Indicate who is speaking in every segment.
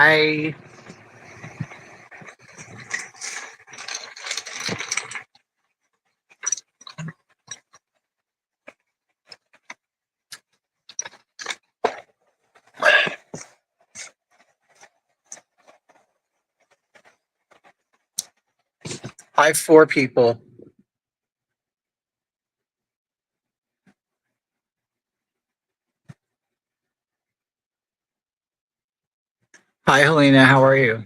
Speaker 1: Hi. Hi, four people. Hi, Helena. How are you?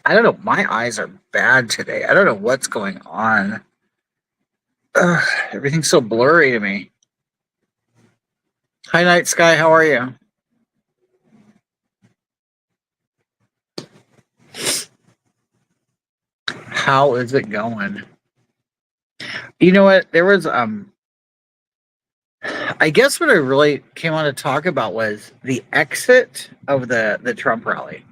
Speaker 1: I don't know. My eyes are bad today. I don't know what's going on. Ugh, everything's so blurry to me. Hi, Night Sky. How are you? How is it going? You know what? I guess what I really came on to talk about was the exit of the Trump rally.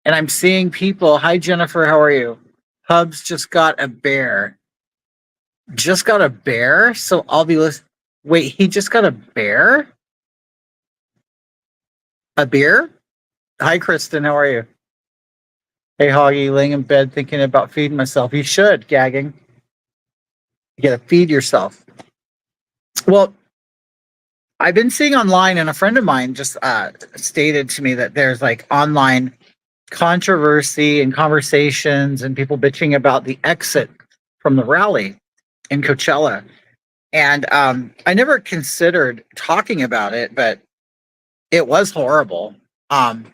Speaker 1: And I'm seeing people. Hi, Jennifer. How are you? Hubs just got a bear. Just got a bear? So I'll be listening. Wait, he just got a bear? A beer? Hi, Kristen. How are you? Hey, Hoggy, laying in bed thinking about feeding myself. You should, gagging. You gotta feed yourself. Well, I've been seeing online, and a friend of mine just stated to me that there's like online controversy and conversations and people bitching about the exit from the rally in Coachella. And I never considered talking about it, but it was horrible. Um,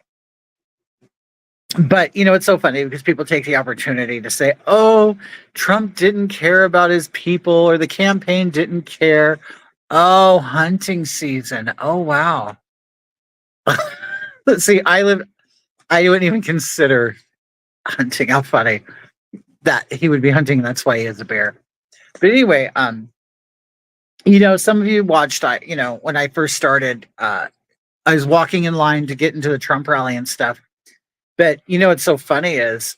Speaker 1: But it's so funny because people take the opportunity to say, "Oh, Trump didn't care about his people, or the campaign didn't care." Oh, hunting season. Oh, wow. Let's see. I wouldn't even consider hunting. How funny that he would be hunting. That's why he is a bear. But anyway, some of you watched. When I first started, I was walking in line to get into the Trump rally and stuff. But what's so funny is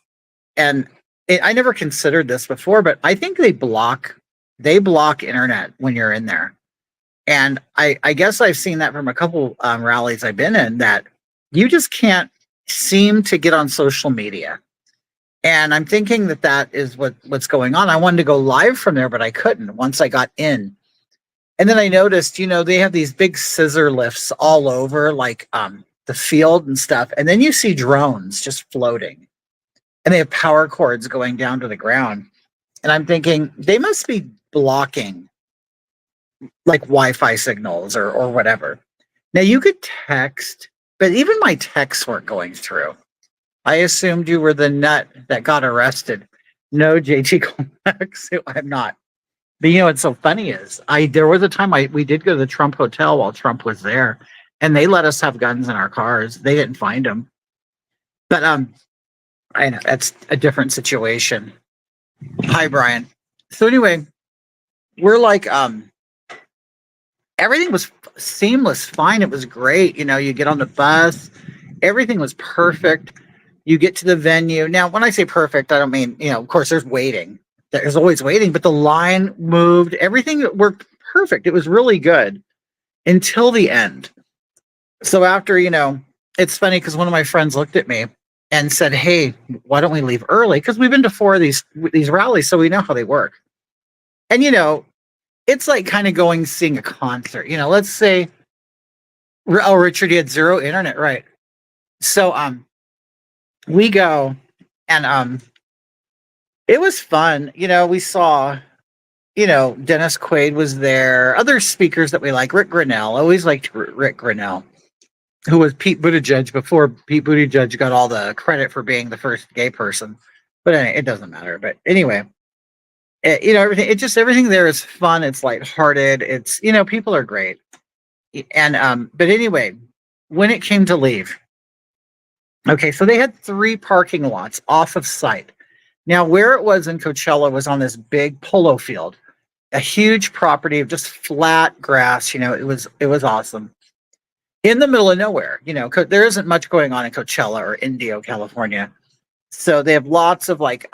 Speaker 1: and I never considered this before, but I think they block internet when you're in there. And I guess I've seen that from a couple rallies I've been in that you just can't seem to get on social media. And I'm thinking that is what's going on. I wanted to go live from there, but I couldn't once I got in. And then I noticed, they have these big scissor lifts all over, like the field and stuff. And then you see drones just floating and they have power cords going down to the ground. And I'm thinking they must be blocking like Wi-Fi signals or whatever. Now you could text, but even my texts weren't going through. I assumed you were the nut that got arrested. No, JT Comax, I'm not. But what's so funny is there was a time we did go to the Trump hotel while Trump was there, and they let us have guns in our cars. They didn't find them. But I know that's a different situation. Hi, Brian. So anyway, we're like, everything was seamless, fine. It was great. You get on the bus, everything was perfect. You get to the venue. Now, when I say perfect, I don't mean, of course, there's waiting. There's always waiting, but the line moved. Everything worked perfect. It was really good until the end. So after, it's funny because one of my friends looked at me and said, "Hey, why don't we leave early?" Because we've been to four of these rallies, so we know how they work. And it's like kind of going seeing a concert. Let's say, oh, Richard, you had zero internet, right? So we go, and it was fun. We saw, Dennis Quaid was there, other speakers that we like, Rick Grinnell. I always liked Rick Grinnell, who was Pete Buttigieg before Pete Buttigieg got all the credit for being the first gay person. But anyway, it doesn't matter. But anyway, everything there is fun. It's lighthearted. It's people are great. And but anyway, when it came to leave, okay, so they had 3 parking lots off of site. Now, where it was in Coachella was on this big polo field, a huge property of just flat grass. It was awesome in the middle of nowhere. There isn't much going on in Coachella or Indio, California. So they have lots of like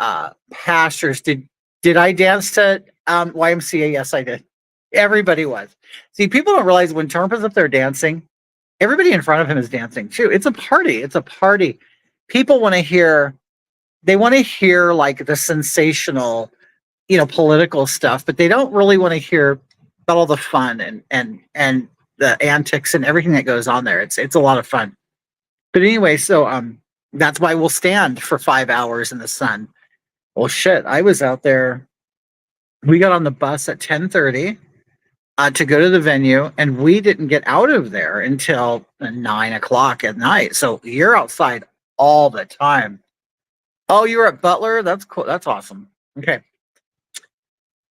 Speaker 1: pastures. Did I dance to YMCA? Yes, I did. Everybody was. See, people don't realize when Trump is up there dancing, everybody in front of him is dancing too. It's a party. It's a party. People want to hear, they want to hear like the sensational, political stuff, but they don't really want to hear about all the fun and the antics and everything that goes on there. It's a lot of fun. But anyway, so that's why we'll stand for 5 hours in the sun. Well, shit, I was out there. We got on the bus at 10:30 to go to the venue, and we didn't get out of there until 9 o'clock at night. So you're outside all the time. Oh, you were at Butler? That's cool. That's awesome. Okay.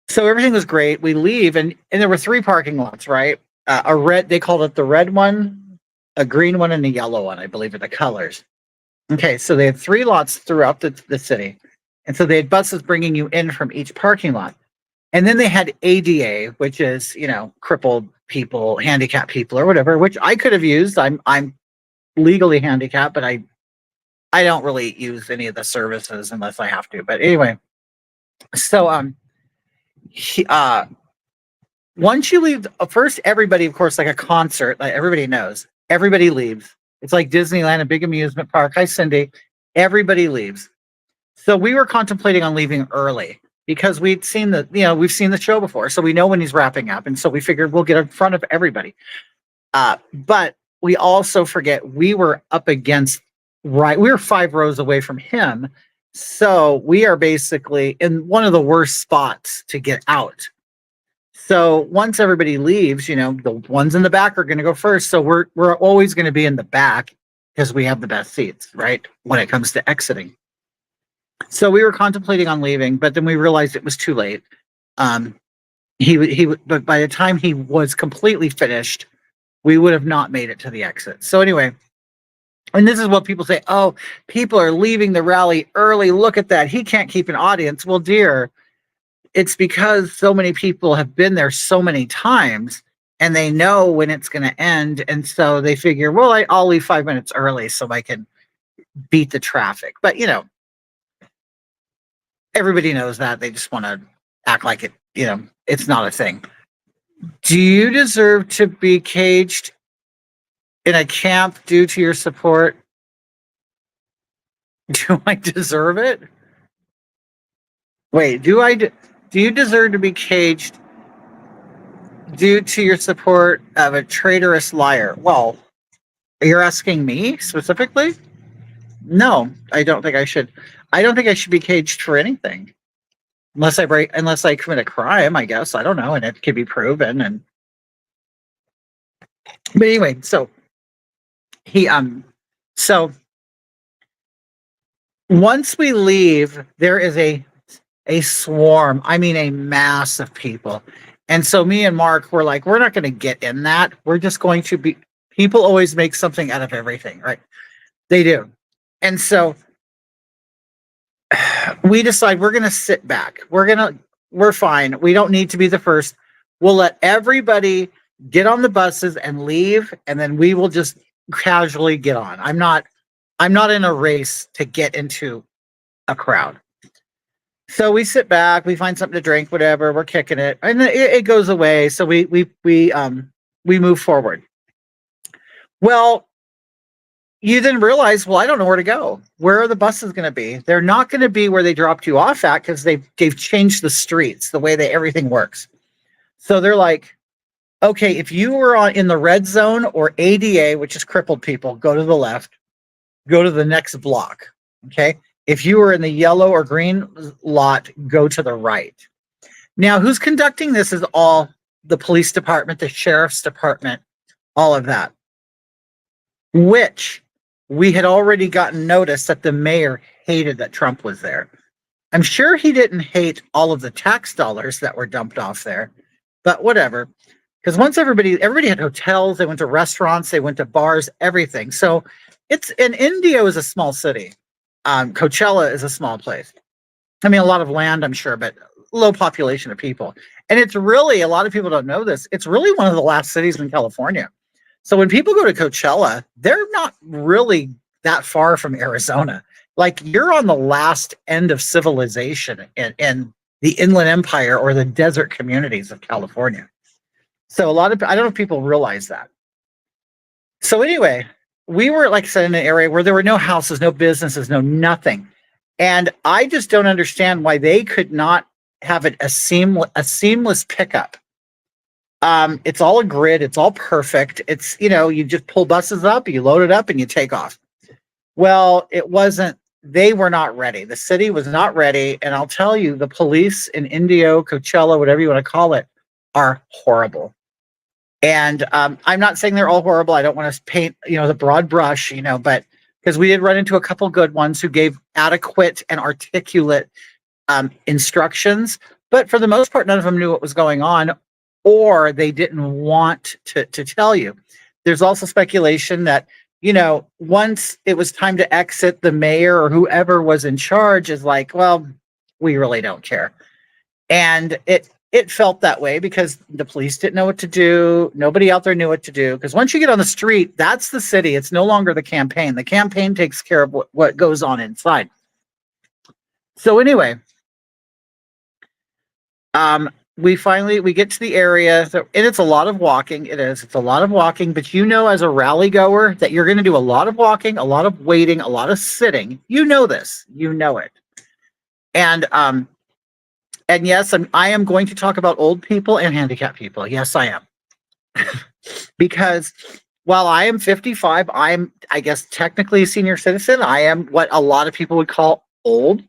Speaker 1: So everything was great. We leave, and there were 3 parking lots, right? A red, they called it the red one, a green one, and a yellow one, I believe are the colors. Okay, so they had 3 lots throughout the city. And so they had buses bringing you in from each parking lot. And then they had ADA, which is, crippled people, handicapped people or whatever, which I could have used. I'm legally handicapped, but I don't really use any of the services unless I have to. But anyway, so once you leave, first everybody, of course, like a concert, like everybody knows, everybody leaves. It's like Disneyland, a big amusement park. Hi, Cindy. Everybody leaves. So we were contemplating on leaving early because we've seen the show before, so we know when he's wrapping up, and so we figured we'll get in front of everybody. But we also forget we were up against we were 5 rows away from him, so we are basically in one of the worst spots to get out. So once everybody leaves, the ones in the back are going to go first. So we're always going to be in the back because we have the best seats, right? When it comes to exiting. So we were contemplating on leaving, but then we realized it was too late. But by the time he was completely finished, we would have not made it to the exit. So anyway, and this is what people say, oh, people are leaving the rally early. Look at that. He can't keep an audience. Well, dear, it's because so many people have been there so many times and they know when it's going to end. And so they figure, well, I'll leave 5 minutes early so I can beat the traffic. But, everybody knows that. They just want to act like it, it's not a thing. Do you deserve to be caged in a camp due to your support? Do I deserve it? Wait, do you deserve to be caged due to your support of a traitorous liar? Well, you're asking me specifically? No, I don't think I should. I don't think I should be caged for anything. Unless I commit a crime, I guess. I don't know, and it can be proven. But anyway, so so once we leave, there is a swarm, I mean a mass of people. And so me and Mark were like, we're not going to get in that. We're just going to be, people always make something out of everything, right? They do. And so we decide we're going to sit back. We're fine. We don't need to be the first. We'll let everybody get on the buses and leave, and then we will just casually get on. I'm not in a race to get into a crowd. So we sit back, we find something to drink, whatever, we're kicking it, and it goes away. So we move forward. Well, you then realize, well, I don't know where to go. Where are the buses going to be? They're not going to be where they dropped you off at because they've changed the streets, the way everything works. So they're like, okay, if you were in the red zone or ADA, which is crippled people, go to the left, go to the next block. Okay. If you were in the yellow or green lot, go to the right. Now, who's conducting this is all the police department, the sheriff's department, all of that. Which we had already gotten notice that the mayor hated that Trump was there. I'm sure he didn't hate all of the tax dollars that were dumped off there, but whatever. Because once everybody had hotels, they went to restaurants, they went to bars, everything. So Indio is a small city. Coachella is a small place. I mean, a lot of land, I'm sure, but low population of people. And it's really, a lot of people don't know this, it's really one of the last cities in California. So when people go to Coachella, they're not really that far from Arizona. Like, you're on the last end of civilization in the Inland Empire or the desert communities of California. So I don't know if people realize that. So anyway, we were, like I said, in an area where there were no houses, no businesses, no nothing. And I just don't understand why they could not have it a seamless pickup. It's all a grid, it's all perfect. It's, you just pull buses up, you load it up, and you take off. Well, it wasn't, they were not ready. The city was not ready. And I'll tell you, the police in Indio, Coachella, whatever you want to call it, are horrible. And I'm not saying they're all horrible. I don't want to paint, the broad brush, but because we did run into a couple good ones who gave adequate and articulate instructions. But for the most part, none of them knew what was going on, or they didn't want to tell you. There's also speculation that, once it was time to exit, the mayor or whoever was in charge is like, well, we really don't care. And it felt that way because the police didn't know what to do. Nobody out there knew what to do. Because once you get on the street, that's the city. It's no longer the campaign. The campaign takes care of what goes on inside. So anyway, we get to the area, and it's a lot of walking. It's a lot of walking, but as a rally goer that you're going to do a lot of walking, a lot of waiting, a lot of sitting. This, it. And yes, I am going to talk about old people and handicapped people. Yes, I am. Because while I am 55, I guess, technically a senior citizen. I am what a lot of people would call old.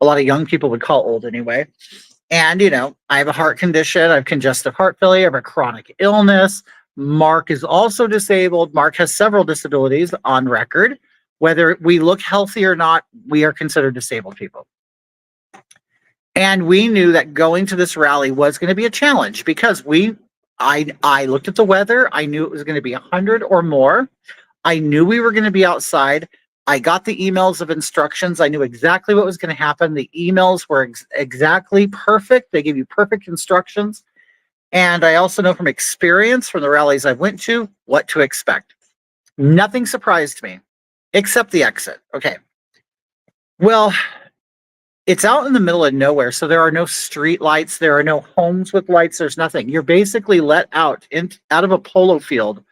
Speaker 1: A lot of young people would call old anyway. And, I have a heart condition. I have congestive heart failure. I have a chronic illness. Mark is also disabled. Mark has several disabilities on record. Whether we look healthy or not, we are considered disabled people. And we knew that going to this rally was going to be a challenge because I looked at the weather. I knew it was going to be 100 or more. I knew we were going to be outside. I got the emails of instructions. I knew exactly what was going to happen. The emails were exactly perfect. They gave you perfect instructions. And I also know from experience from the rallies I went to what to expect. Nothing surprised me except the exit. Okay. Well, it's out in the middle of nowhere, so there are no street lights. There are no homes with lights. There's nothing. You're basically let out of a polo field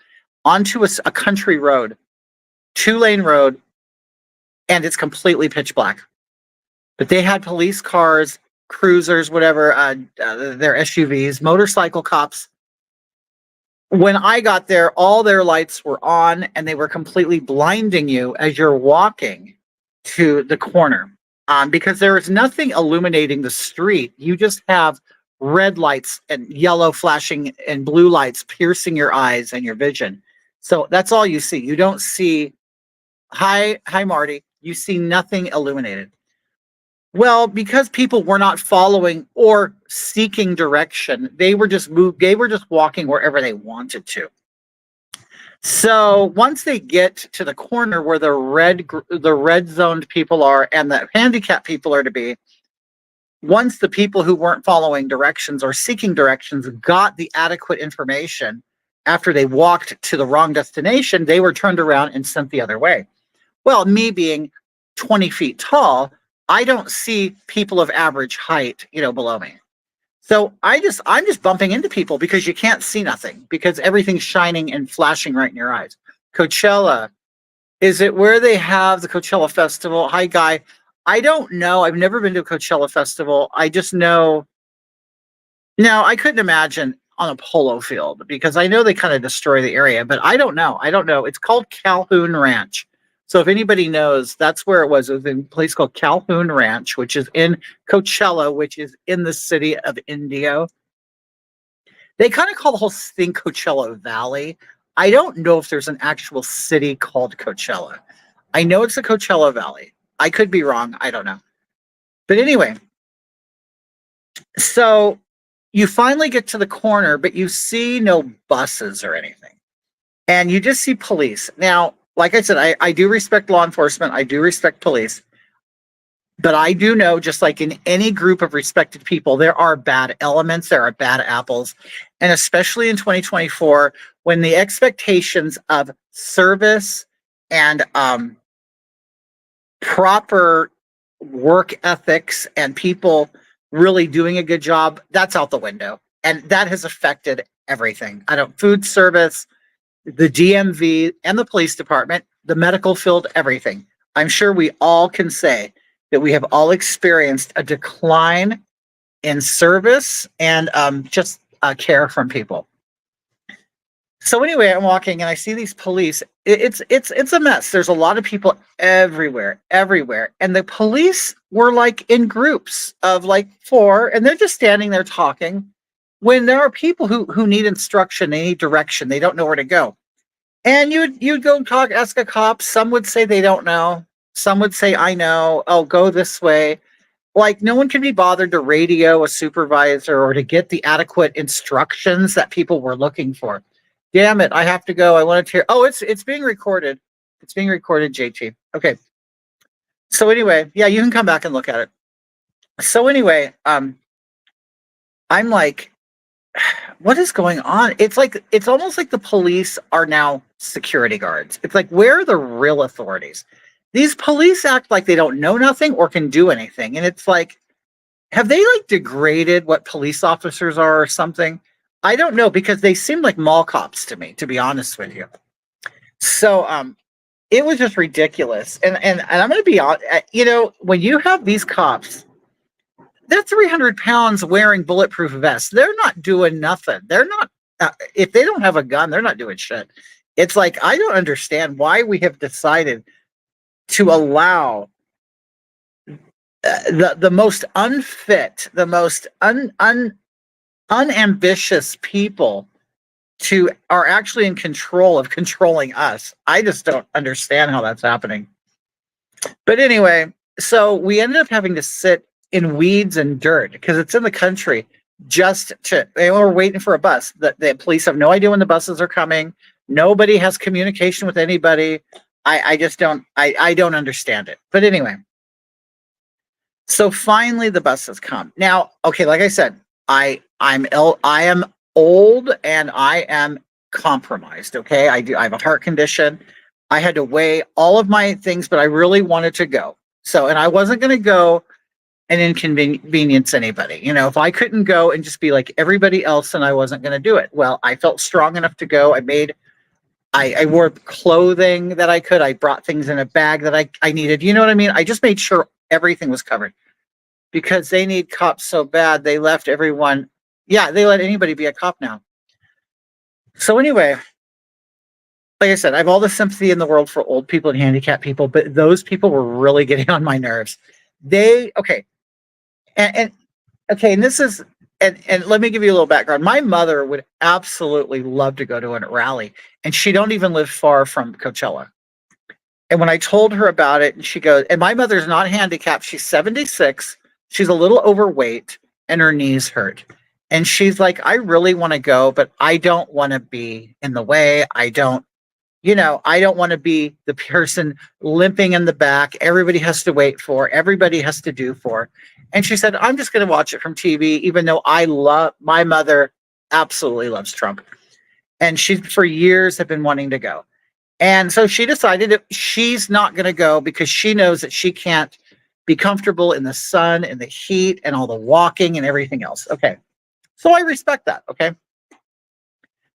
Speaker 1: onto a country road, 2-lane road, and it's completely pitch black. But they had police cars, cruisers, whatever, their SUVs, motorcycle cops. When I got there, all their lights were on, and they were completely blinding you as you're walking to the corner. Because there is nothing illuminating the street. You just have red lights and yellow flashing and blue lights piercing your eyes and your vision. So that's all you see. You don't see, hi, Marty. You see nothing illuminated. Well, because people were not following or seeking direction, they were just walking wherever they wanted to. So once they get to the corner where the red zoned people are and the handicapped people are to be, once the people who weren't following directions or seeking directions got the adequate information after they walked to the wrong destination, they were turned around and sent the other way. Well, me being 20 feet tall, I don't see people of average height, below me. So I'm just bumping into people because you can't see nothing because everything's shining and flashing right in your eyes. Coachella, is it where they have the Coachella Festival? Hi, Guy. I don't know. I've never been to a Coachella Festival. I just know. Now, I couldn't imagine on a polo field because I know they kind of destroy the area, but I don't know. It's called Calhoun Ranch. So if anybody knows, that's where it was. It was in a place called Calhoun Ranch, which is in Coachella, which is in the city of Indio. They kind of call the whole thing Coachella Valley. I don't know if there's an actual city called Coachella. I know it's the Coachella Valley. I could be wrong. I don't know. But anyway, so you finally get to the corner, but you see no buses or anything. And you just see police. Now, like I said, I do respect law enforcement. I do respect police. But I do know, just like in any group of respected people, there are bad elements, there are bad apples. And especially in 2024, when the expectations of service and proper work ethics and people really doing a good job, that's out the window. And that has affected everything. Food service, the DMV and the police department, the medical field, everything. I'm sure we all can say that we have all experienced a decline in service and just care from people. So anyway, I'm walking and I see these police. It's a mess. There's a lot of people everywhere, and the police were like in groups of like four, and they're just standing there talking. When there are people who need instruction, they need direction, they don't know where to go, and you'd go talk, ask a cop. Some would say they don't know. Some would say I know. Oh, go this way. Like no one can be bothered to radio a supervisor or to get the adequate instructions that people were looking for. Damn it, I have to go. I wanted to hear. Oh, it's being recorded. It's being recorded, JT. Okay. So anyway, yeah, you can come back and look at it. So anyway, I'm like, what is going on? It's almost like the police are now security guards. It's like, where are the real authorities? These police act like they don't know nothing or can do anything. And it's like, have they like degraded what police officers are or something? I don't know, because they seem like mall cops to me, to be honest with you. So it was just ridiculous. And I'm going to be honest, when you have these cops, they're 300 pounds wearing bulletproof vests. They're not doing nothing. They're not, if they don't have a gun, they're not doing shit. It's like, I don't understand why we have decided to allow the most unfit, the most unambitious people are actually in control of controlling us. I just don't understand how that's happening. But anyway, so we ended up having to sit in weeds and dirt because it's in the country and we're waiting for a bus. The police have no idea when the buses are coming. Nobody has communication with anybody. I just don't understand it. But anyway, so finally the buses come. Now, okay, like I said, I am old and I am compromised. Okay, I have a heart condition. I had to weigh all of my things, but I really wanted to go. So, and I wasn't going to go and inconvenience anybody. If I couldn't go and just be like everybody else, then I wasn't going to do it. Well, I felt strong enough to go. I wore clothing that I could. I brought things in a bag that I needed. You know what I mean? I just made sure everything was covered because they need cops so bad. They left everyone. Yeah, they let anybody be a cop now. So anyway, like I said, I have all the sympathy in the world for old people and handicapped people, but those people were really getting on my nerves. And this is, and let me give you a little background. My mother would absolutely love to go to a rally, and she don't even live far from Coachella. And when I told her about it, and she goes, and my mother's not handicapped. She's 76. She's a little overweight, and her knees hurt. And she's like, I really want to go, but I don't want to be in the way. I don't want to be the person limping in the back. Everybody has to wait for, everybody has to do for. And she said, I'm just going to watch it from TV, even though my mother absolutely loves Trump. And she, for years, have been wanting to go. And so she decided that she's not going to go because she knows that she can't be comfortable in the sun and the heat and all the walking and everything else. Okay. So I respect that. Okay.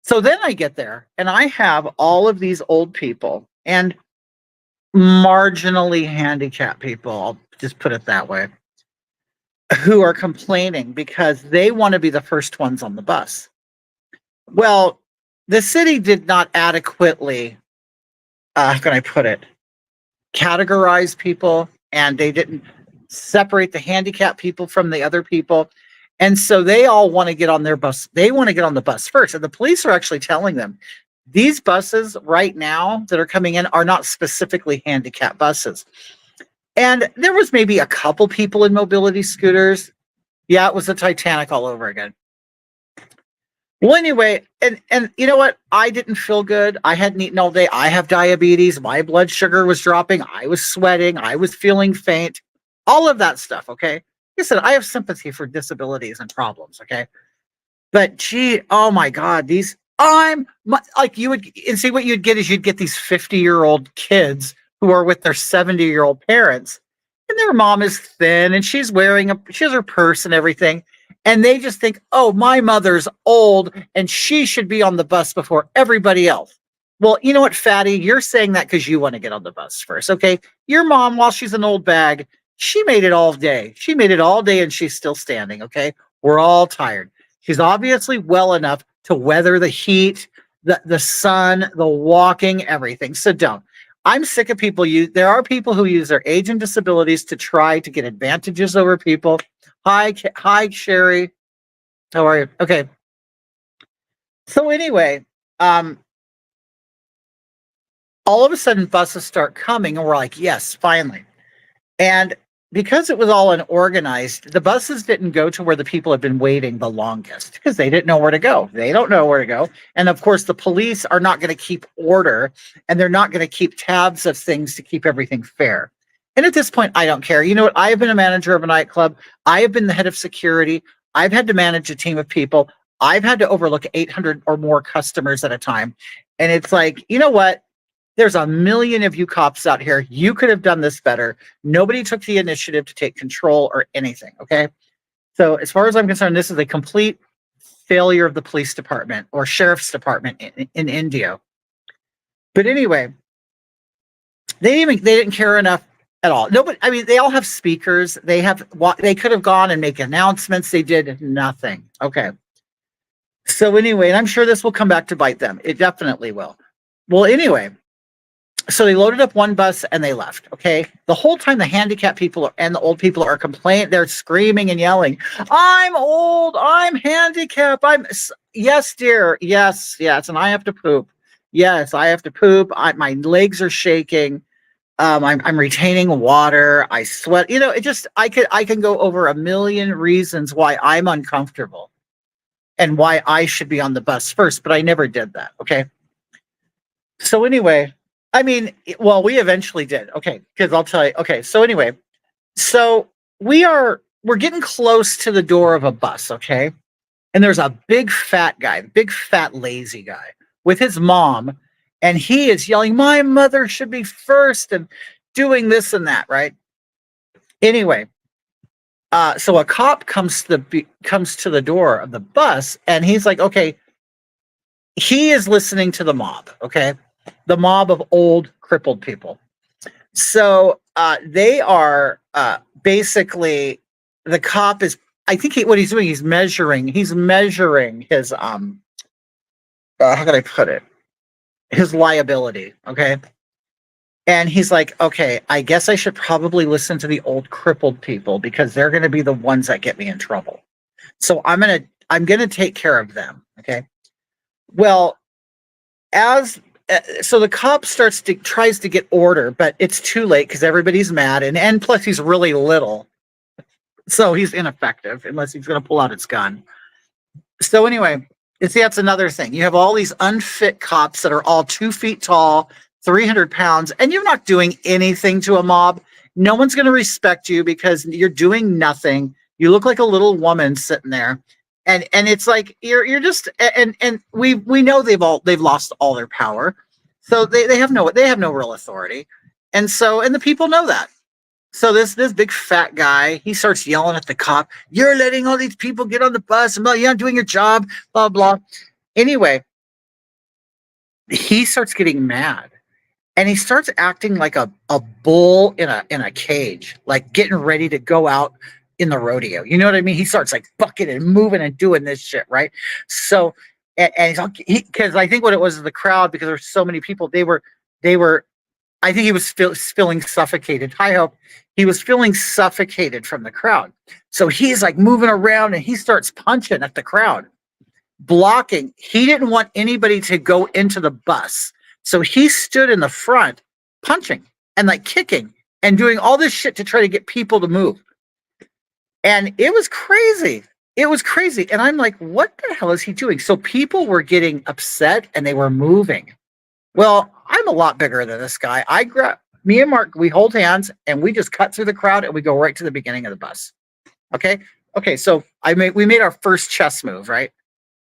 Speaker 1: So then I get there and I have all of these old people and marginally handicapped people, I'll just put it that way, who are complaining because they want to be the first ones on the bus. Well, the city did not adequately, how can I put it, categorize people, and they didn't separate the handicapped people from the other people. And so they all want to get on their bus. They want to get on the bus first. And the police are actually telling them, these buses right now that are coming in are not specifically handicapped buses. And there was maybe a couple people in mobility scooters. Yeah, it was the Titanic all over again. Well, anyway, and you know what? I didn't feel good. I hadn't eaten all day. I have diabetes. My blood sugar was dropping. I was sweating. I was feeling faint. All of that stuff, okay? Like I said, I have sympathy for disabilities and problems, okay? But gee, oh my God, you would, and see what you'd get is you'd get these 50-year-old kids who are with their 70-year-old parents, and their mom is thin and she has her purse and everything. And they just think, oh, my mother's old and she should be on the bus before everybody else. Well, you know what, fatty? You're saying that because you want to get on the bus first. Okay. Your mom, while she's an old bag, she made it all day. She made it all day and she's still standing. Okay. We're all tired. She's obviously well enough to weather the heat, the sun, the walking, everything. So don't. I'm sick of people there are people who use their age and disabilities to try to get advantages over people. Hi, Sherry. How are you? Okay. So anyway, um, all of a sudden buses start coming and we're like, yes, finally. And because it was all unorganized, the buses didn't go to where the people had been waiting the longest because they didn't know where to go. They don't know where to go. And of course, the police are not going to keep order and they're not going to keep tabs of things to keep everything fair. And at this point, I don't care. You know what? I have been a manager of a nightclub. I have been the head of security. I've had to manage a team of people. I've had to overlook 800 or more customers at a time. And it's like, you know what? There's a million of you cops out here. You could have done this better. Nobody took the initiative to take control or anything. Okay. So, as far as I'm concerned, this is a complete failure of the police department or sheriff's department in India. But anyway, they didn't care enough at all. Nobody, I mean, they all have speakers. They could have gone and make announcements. They did nothing. Okay. So, anyway, and I'm sure this will come back to bite them. It definitely will. Well, anyway, so they loaded up one bus and they left. Okay. The whole time the handicapped people and the old people are complaining, they're screaming and yelling, I'm old, I'm handicapped. Yes, dear. Yes. And I have to poop. Yes, I have to poop. My legs are shaking. I'm retaining water. I sweat. I can go over a million reasons why I'm uncomfortable and why I should be on the bus first, but I never did that. Okay. So anyway, I mean, well, we eventually did. Okay, because I'll tell you. Okay, so anyway, so we're getting close to the door of a bus, okay? And there's a big fat guy, big fat lazy guy with his mom, and he is yelling, "My mother should be first," and doing this and that, right? Anyway, so a cop comes to the door of the bus, and he's like, "Okay." He is listening to the mob, okay? The mob of old, crippled people. So they are basically, the cop is, I think what he's doing, he's measuring his, how can I put it? His liability, okay? And he's like, okay, I guess I should probably listen to the old crippled people because they're going to be the ones that get me in trouble. So I'm going to take care of them, okay? Well, so the cop tries to get order, but it's too late because everybody's mad, and plus he's really little, so he's ineffective unless he's going to pull out his gun. So anyway, that's another thing. You have all these unfit cops that are all 2 feet tall, 300 pounds, and you're not doing anything to a mob. No one's going to respect you because you're doing nothing. You look like a little woman sitting there. And it's like you're just, and we know they've lost all their power, so they have no real authority, and the people know that. So this big fat guy, he starts yelling at the cop, "You're letting all these people get on the bus, and you're not doing your job, blah blah." Anyway, he starts getting mad, and he starts acting like a bull in a cage, like getting ready to go out in the rodeo. You know what I mean? He starts like bucking and moving and doing this shit, right? So, and he's because I think what it was the crowd, because there's so many people, they were, I think he was feeling suffocated. I hope he was feeling suffocated from the crowd. So he's like moving around and he starts punching at the crowd, blocking. He didn't want anybody to go into the bus. So he stood in the front punching and like kicking and doing all this shit to try to get people to move. And it was crazy. It was crazy. And I'm like, what the hell is he doing? So people were getting upset and they were moving. Well, I'm a lot bigger than this guy. Me and Mark, we hold hands and we just cut through the crowd and we go right to the beginning of the bus. Okay. So we made our first chess move, right?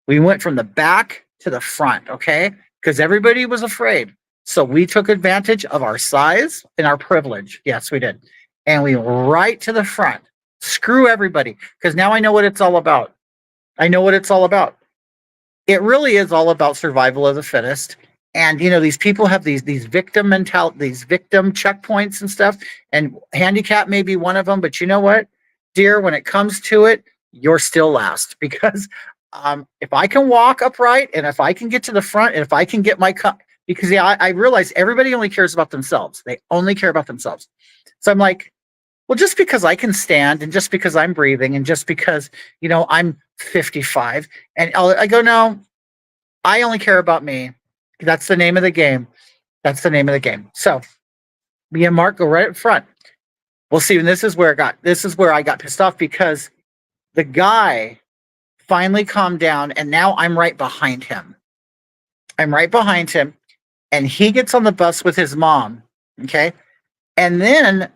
Speaker 1: We went from the back to the front. Okay. Because everybody was afraid. So we took advantage of our size and our privilege. Yes, we did. And we went right to the front. Screw everybody, because now I know what it's all about. I know what it's all about. It really is all about survival of the fittest. And these people have these victim mentality, these victim checkpoints and stuff, and handicap may be one of them. But you know what, dear, when it comes to it, you're still last because if I can walk upright and if I can get to the front and if I can get because I realize everybody only cares about themselves. They only care about themselves. So I'm like, well, just because I can stand and just because I'm breathing and just because, I'm 55 and I go, no, I only care about me. That's the name of the game. That's the name of the game. So me and Mark go right up front. Well, see, and this is where I got pissed off because the guy finally calmed down and now I'm right behind him. And he gets on the bus with his mom. Okay. And then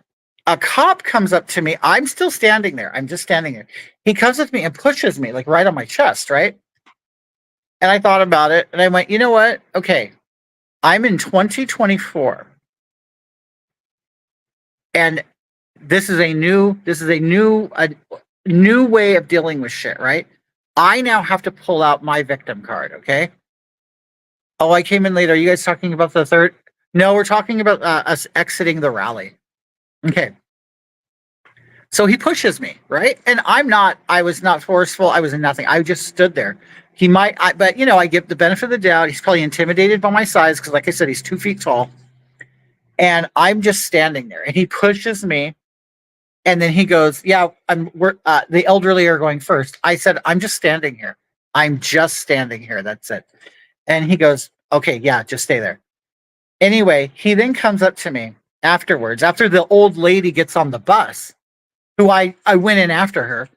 Speaker 1: a cop comes up to me. I'm still standing there. I'm just standing there. He comes with me and pushes me like right on my chest, right? And I thought about it and I went, you know what? Okay, I'm in 2024. And this is a new way of dealing with shit, right? I now have to pull out my victim card, okay? Oh, I came in late. Are you guys talking about the third? No, we're talking about us exiting the rally. Okay. So he pushes me, right? And I was not forceful. I was in nothing. I just stood there. But I give the benefit of the doubt. He's probably intimidated by my size because, like I said, he's 2 feet tall. And I'm just standing there. And he pushes me. And then he goes, yeah, the elderly are going first. I said, I'm just standing here. I'm just standing here. That's it. And he goes, okay, yeah, just stay there. Anyway, he then comes up to me afterwards, after the old lady gets on the bus, who I went in after her.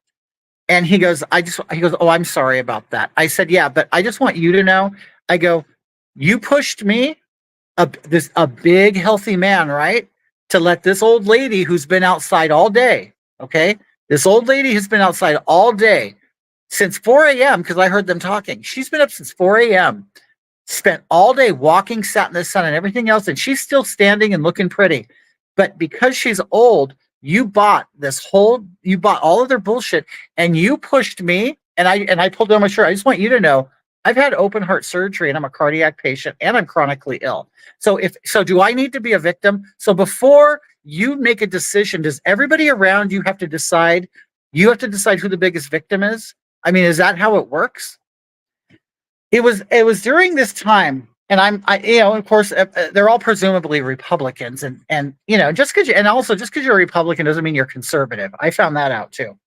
Speaker 1: And he goes, oh, I'm sorry about that. I said, yeah, but I just want you to know. I go, you pushed me, a big, healthy man, right? To let this old lady who's been outside all day, okay? This old lady has been outside all day since 4 a.m. because I heard them talking. She's been up since 4 a.m., spent all day walking, sat in the sun and everything else, and she's still standing and looking pretty. But because she's old, you bought all of their bullshit and you pushed me and I pulled down my shirt. I just want you to know I've had open heart surgery and I'm a cardiac patient and I'm chronically ill. So do I need to be a victim? So before you make a decision, does everybody around you have to decide? You have to decide who the biggest victim is? I mean, is that how it works? It was during this time, and of course, they're all presumably Republicans, and just because you're a Republican doesn't mean you're conservative. I found that out too,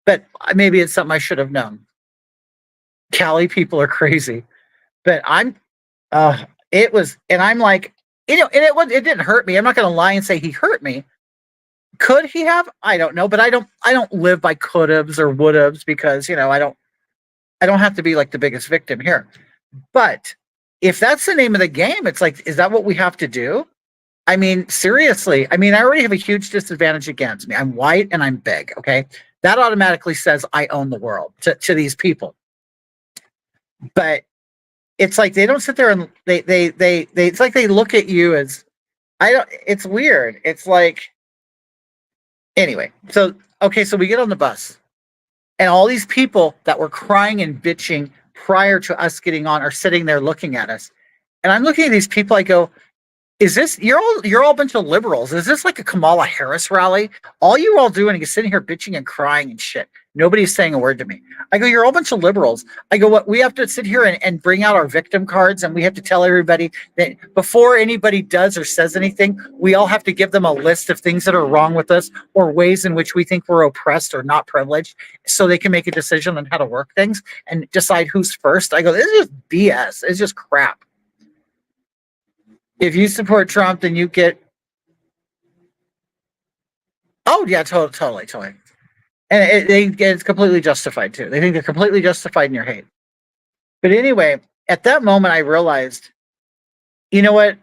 Speaker 1: but maybe it's something I should have known. Cali people are crazy, but I'm like, and it didn't hurt me. I'm not going to lie and say he hurt me. Could he have? I don't know, but I don't live by could-haves or would-haves because I don't have to be like the biggest victim here. But if that's the name of the game, it's like, is that what we have to do? I mean, seriously. I mean, I already have a huge disadvantage against me. I'm white and I'm big. Okay. That automatically says I own the world to these people. But it's like they don't sit there and they it's like they look at you as it's weird. It's like, anyway. So we get on the bus. And all these people that were crying and bitching prior to us getting on are sitting there looking at us. And I'm looking at these people, I go, is this, you're all a bunch of liberals. Is this like a Kamala Harris rally? All you all doing is sitting here bitching and crying and shit. Nobody's saying a word to me. I go, you're all a bunch of liberals. I go, what, we have to sit here and bring out our victim cards and we have to tell everybody that before anybody does or says anything, we all have to give them a list of things that are wrong with us or ways in which we think we're oppressed or not privileged so they can make a decision on how to work things and decide who's first. I go, this is just BS. It's just crap. If you support Trump, then you get. Oh yeah, totally. And it's completely justified too. They think they're completely justified in your hate. But anyway, at that moment, I realized, you know what?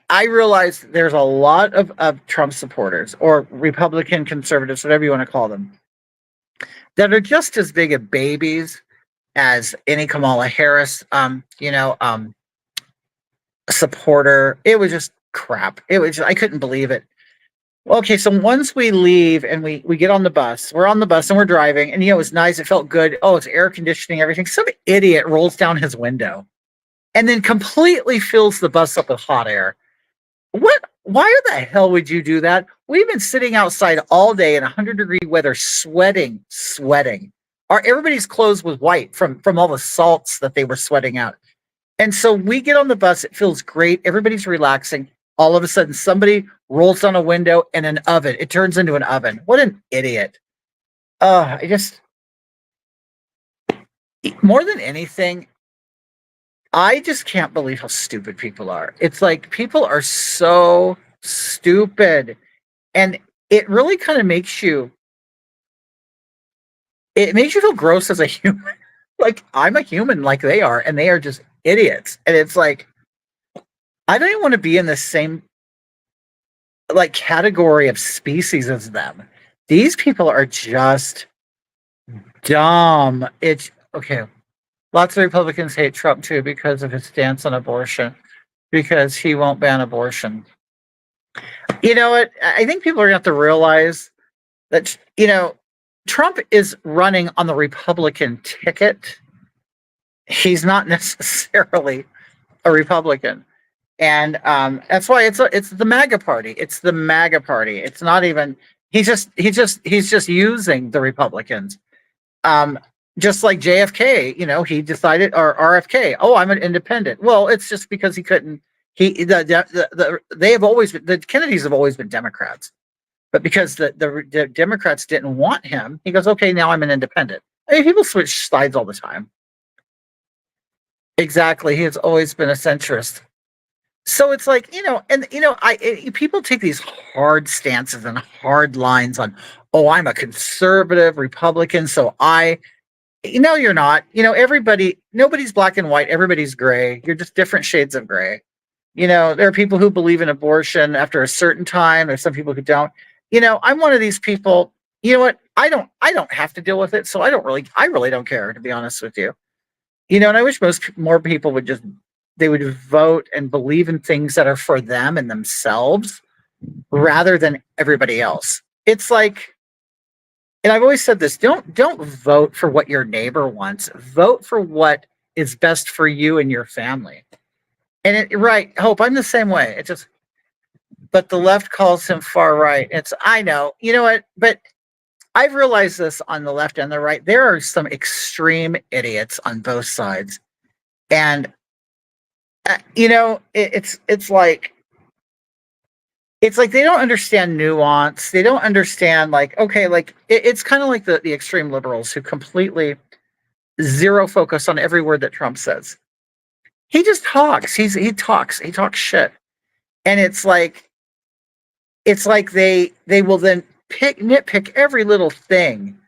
Speaker 1: I realized there's a lot of Trump supporters or Republican conservatives, whatever you want to call them, that are just as big of babies as any Kamala Harris. Supporter. It was just crap. I couldn't believe it. Okay, so once we leave and we get on the bus, we're on the bus and we're driving, and it was nice. It felt good. Oh, it's air conditioning, everything. Some idiot rolls down his window and then completely fills the bus up with hot air. Why the hell would you do that? We've been sitting outside all day in 100-degree weather, sweating. Everybody's clothes was white from all the salts that they were sweating out. And so we get on the bus, it feels great, everybody's relaxing. All of a sudden, somebody rolls down a window and an oven. It turns into an oven. What an idiot. I just, more than anything, I just can't believe how stupid people are. It's like people are so stupid. And it really kind of makes you feel gross as a human. Like, I'm a human like they are, and they are just idiots. And it's like, I don't even want to be in the same like category of species as them. These people are just dumb. It's okay. Lots of Republicans hate Trump too because of his stance on abortion, because he won't ban abortion. You know what? I think people are going to have to realize that, Trump is running on the Republican ticket. He's not necessarily a Republican. And that's why it's the MAGA party. It's the MAGA party. It's not even, he's just using the Republicans. Just like JFK, he decided, or RFK, oh, I'm an independent. Well, it's just because he couldn't. They have always been, the Kennedys have always been Democrats, but because the Democrats didn't want him, he goes, okay, now I'm an independent. I mean, people switch sides all the time. Exactly, he has always been a centrist. So it's like, people take these hard stances and hard lines on, oh, I'm a conservative Republican, so you're not. Nobody's black and white. Everybody's gray. You're just different shades of gray. There are people who believe in abortion after a certain time. There's some people who don't. I'm one of these people. You know what? I don't have to deal with it, so I really don't care, to be honest with you. And I wish more people would vote and believe in things that are for them and themselves rather than everybody else. It's like, and I've always said this, don't vote for what your neighbor wants. Vote for what is best for you and your family. And Hope, I'm the same way. But the left calls him far right. I know, you know what? But I've realized this on the left and the right. There are some extreme idiots on both sides. And, it's like they don't understand nuance. They don't understand, it's kind of like the extreme liberals who completely zero focus on every word that Trump says. He just talks. He talks shit. And it's like they will then nitpick every little thing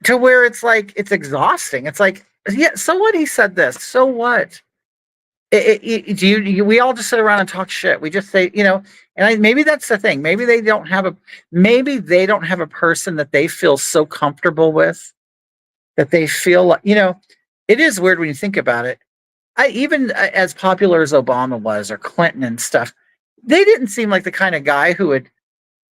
Speaker 1: to where it's like, it's exhausting. It's like, yeah, so what? He said this. So what? We all just sit around and talk shit. We just say, maybe that's the thing. Maybe they don't have a person that they feel so comfortable with that they feel like, it is weird when you think about it. Even as popular as Obama was, or Clinton and stuff, they didn't seem like the kind of guy who would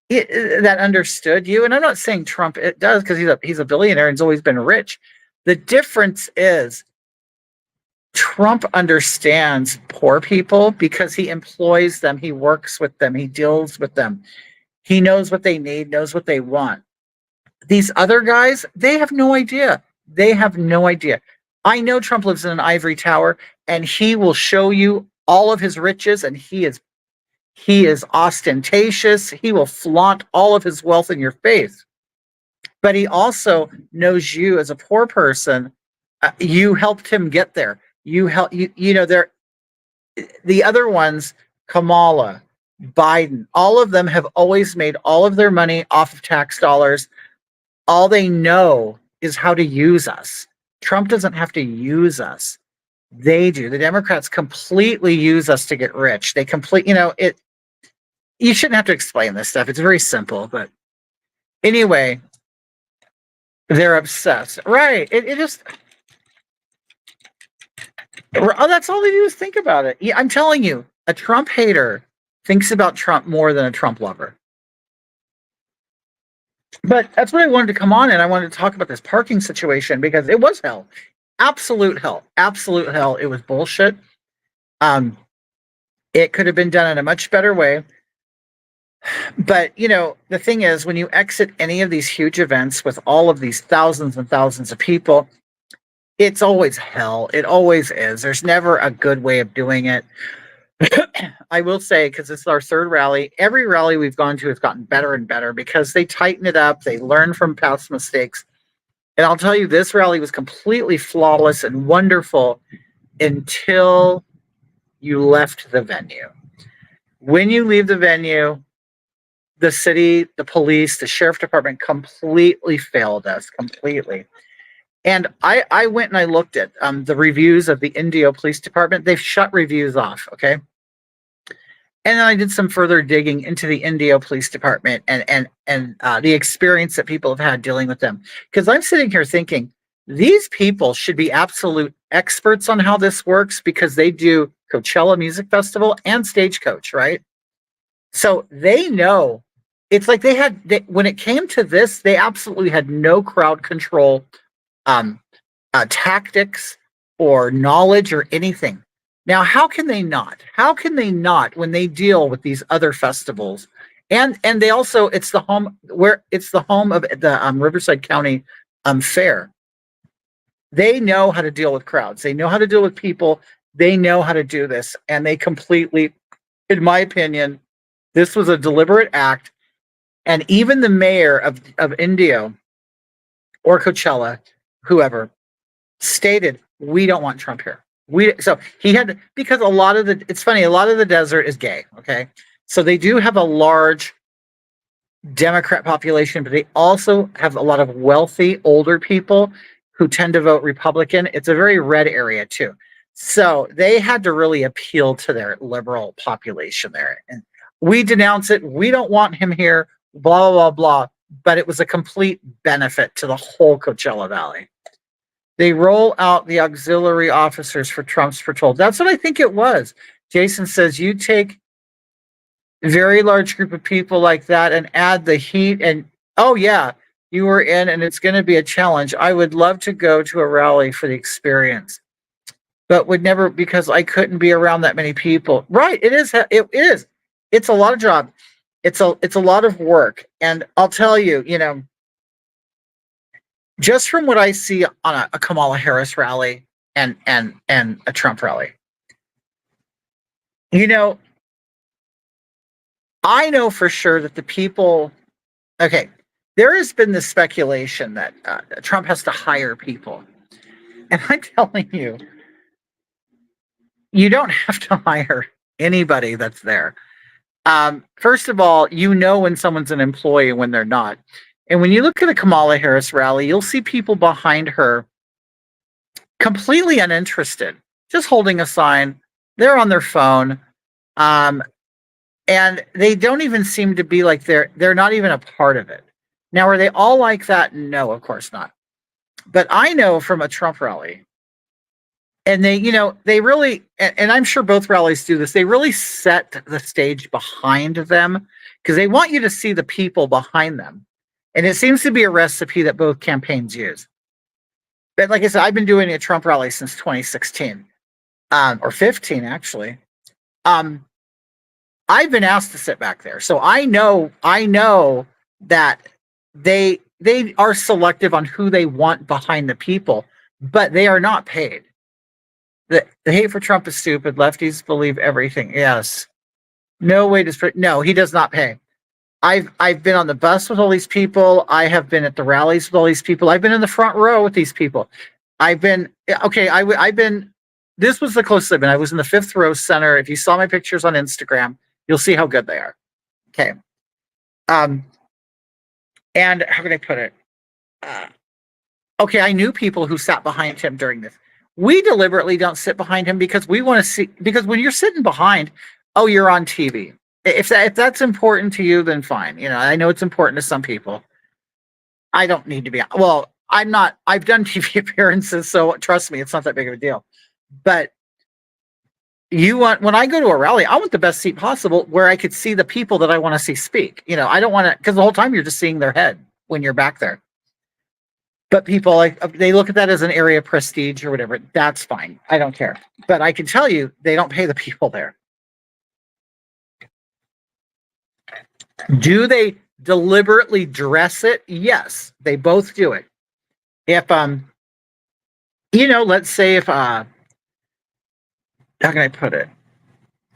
Speaker 1: that understood you. And I'm not saying Trump it does, because he's a billionaire and he's always been rich. The difference is Trump understands poor people because he employs them, he works with them, he deals with them. He knows what they need, knows what they want. These other guys, they have no idea. They have no idea. I know Trump lives in an ivory tower, and he will show you all of his riches, and he is ostentatious. He will flaunt all of his wealth in your face. But he also knows you as a poor person. You helped him get there. The other ones, Kamala, Biden, all of them have always made all of their money off of tax dollars. All they know is how to use us. Trump doesn't have to use us. They do. The Democrats completely use us to get rich. They you shouldn't have to explain this stuff. It's very simple, but anyway, they're obsessed. Right. It just, that's all they do is think about it. I'm telling you, a Trump hater thinks about Trump more than a Trump lover. But that's what I wanted to come on, and I wanted to talk about this parking situation because it was hell. absolute hell. Absolute hell. It was bullshit. Um, it could have been done in a much better way. But, the thing is, when you exit any of these huge events with all of these thousands and thousands of people, it's always hell. It always is. There's never a good way of doing it. I will say, because it's our third rally, every rally we've gone to has gotten better and better because they tighten it up, they learn from past mistakes. And I'll tell you, this rally was completely flawless and wonderful until you left the venue. When you leave the venue, the city, the police, the sheriff department completely failed us, completely. And I went and I looked at the reviews of the Indio Police Department. They've shut reviews off, okay? And then I did some further digging into the Indio Police Department and the experience that people have had dealing with them. Because I'm sitting here thinking, these people should be absolute experts on how this works because they do Coachella Music Festival and Stagecoach, right? So they know. It's like when it came to this, they absolutely had no crowd control tactics or knowledge or anything. Now, how can they not? How can they not when they deal with these other festivals? And they also, it's the home of the Riverside County Fair. They know how to deal with crowds. They know how to deal with people. They know how to do this, and they completely, in my opinion, this was a deliberate act. And even the mayor of Indio or Coachella, whoever, stated, we don't want Trump here. So he had, because it's funny, a lot of the desert is gay, okay? So they do have a large Democrat population, but they also have a lot of wealthy older people who tend to vote Republican. It's a very red area too. So they had to really appeal to their liberal population there. And we denounce it. We don't want him here, blah, blah, blah. But it was a complete benefit to the whole Coachella Valley. They roll out the auxiliary officers for Trump's patrol. That's what I think it was. Jason says, you take a very large group of people like that and add the heat and, oh yeah, you were in and it's going to be a challenge. I would love to go to a rally for the experience, but would never because I couldn't be around that many people. Right. It is. It is. It's a lot of job. It's a lot of work. And I'll tell you, just from what I see on a Kamala Harris rally and a Trump rally, I know for sure that the people, okay, there has been this speculation that Trump has to hire people. And I'm telling you, you don't have to hire anybody that's there. First of all, when someone's an employee and when they're not. And when you look at a Kamala Harris rally, you'll see people behind her completely uninterested, just holding a sign. They're on their phone. And they don't even seem to be like they're not even a part of it. Now, are they all like that? No, of course not. But I know from a Trump rally, and they really, and I'm sure both rallies do this, they really set the stage behind them because they want you to see the people behind them. And it seems to be a recipe that both campaigns use. But like I said, I've been doing a Trump rally since 2016, or 15, actually. I've been asked to sit back there. So I know that they are selective on who they want behind the people, but they are not paid. The hate for Trump is stupid. Lefties believe everything. Yes. No way to no, he does not pay. I've been on the bus with all these people. I have been at the rallies with all these people. I've been in the front row with these people. I've been this was the closest I've been. I was in the 5th row center. If you saw my pictures on Instagram, you'll see how good they are. Okay. And how can I put it? Okay, I knew people who sat behind him during this. We deliberately don't sit behind him because we want to see, because when you're sitting behind, oh, you're on TV. If that's important to you, then fine. I know it's important to some people. I don't need to be. Well, I'm not. I've done TV appearances, so trust me, it's not that big of a deal. But when I go to a rally, I want the best seat possible where I could see the people that I want to see speak. I don't want to, because the whole time you're just seeing their head when you're back there. But people like they look at that as an area of prestige or whatever. That's fine. I don't care. But I can tell you, they don't pay the people there. Do they deliberately dress it? Yes, they both do it. If let's say if how can I put it?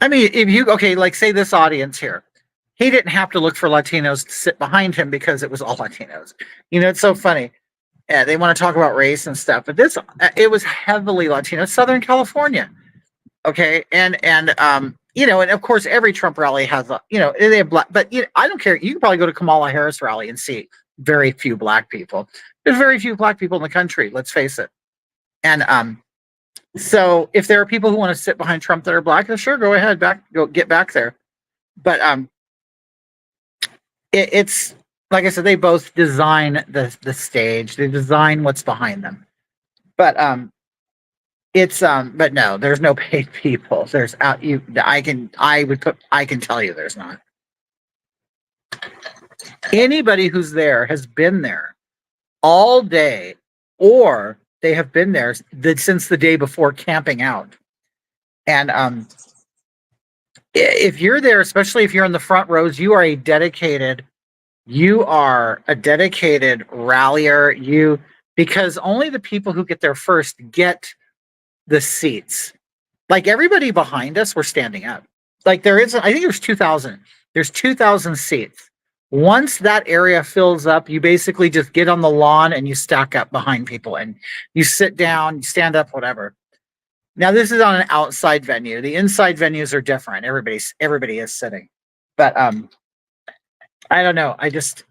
Speaker 1: I mean, if you okay, like say this audience here, he didn't have to look for Latinos to sit behind him because it was all Latinos. It's so funny. They want to talk about race and stuff, but it was heavily Latino, Southern California. Okay, and of course every Trump rally has they have black, but I don't care. You can probably go to Kamala Harris rally and see very few black people. There's very few black people in the country. Let's face it. And so if there are people who want to sit behind Trump that are black, then sure, go ahead, get back there. But it's like I said, they both design the stage. They design what's behind them. But but no, there's no paid people. There's I can tell you there's not. Anybody who's there has been there all day, or they have been there since the day before camping out. And if you're there, especially if you're in the front rows, you are a dedicated rallier. Because only the people who get there first get the seats. Like everybody behind us were standing up. Like I think there's 2,000. There's 2,000 seats. Once that area fills up, you basically just get on the lawn and you stack up behind people and you sit down, you stand up, whatever. Now this is on an outside venue. The inside venues are different. Everybody is sitting. But I don't know.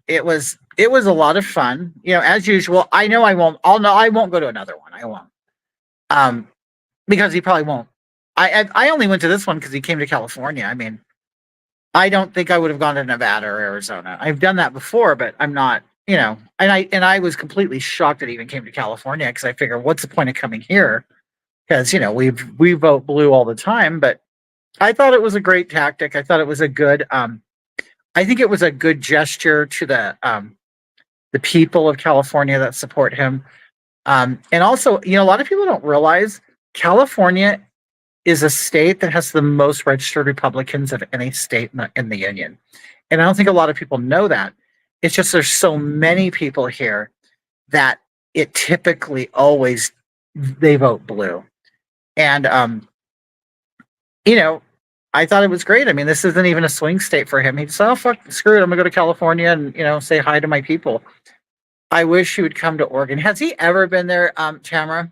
Speaker 1: It was a lot of fun. As usual. I know I won't go to another one. I won't. Because he probably won't. I only went to this one because he came to California. I mean, I don't think I would have gone to Nevada or Arizona. I've done that before, but I'm not, and I was completely shocked that he even came to California because I figure, what's the point of coming here? Because we vote blue all the time. But I thought it was a great tactic. I thought it was a good. I think it was a good gesture to the people of California that support him. And also, a lot of people don't realize California is a state that has the most registered Republicans of any state in the union. And I don't think a lot of people know that. It's just there's so many people here that it typically always they vote blue. And I thought it was great. I mean, this isn't even a swing state for him. He said, "Oh fuck, screw it. I'm gonna go to California and say hi to my people." I wish he would come to Oregon. Has he ever been there, Tamara?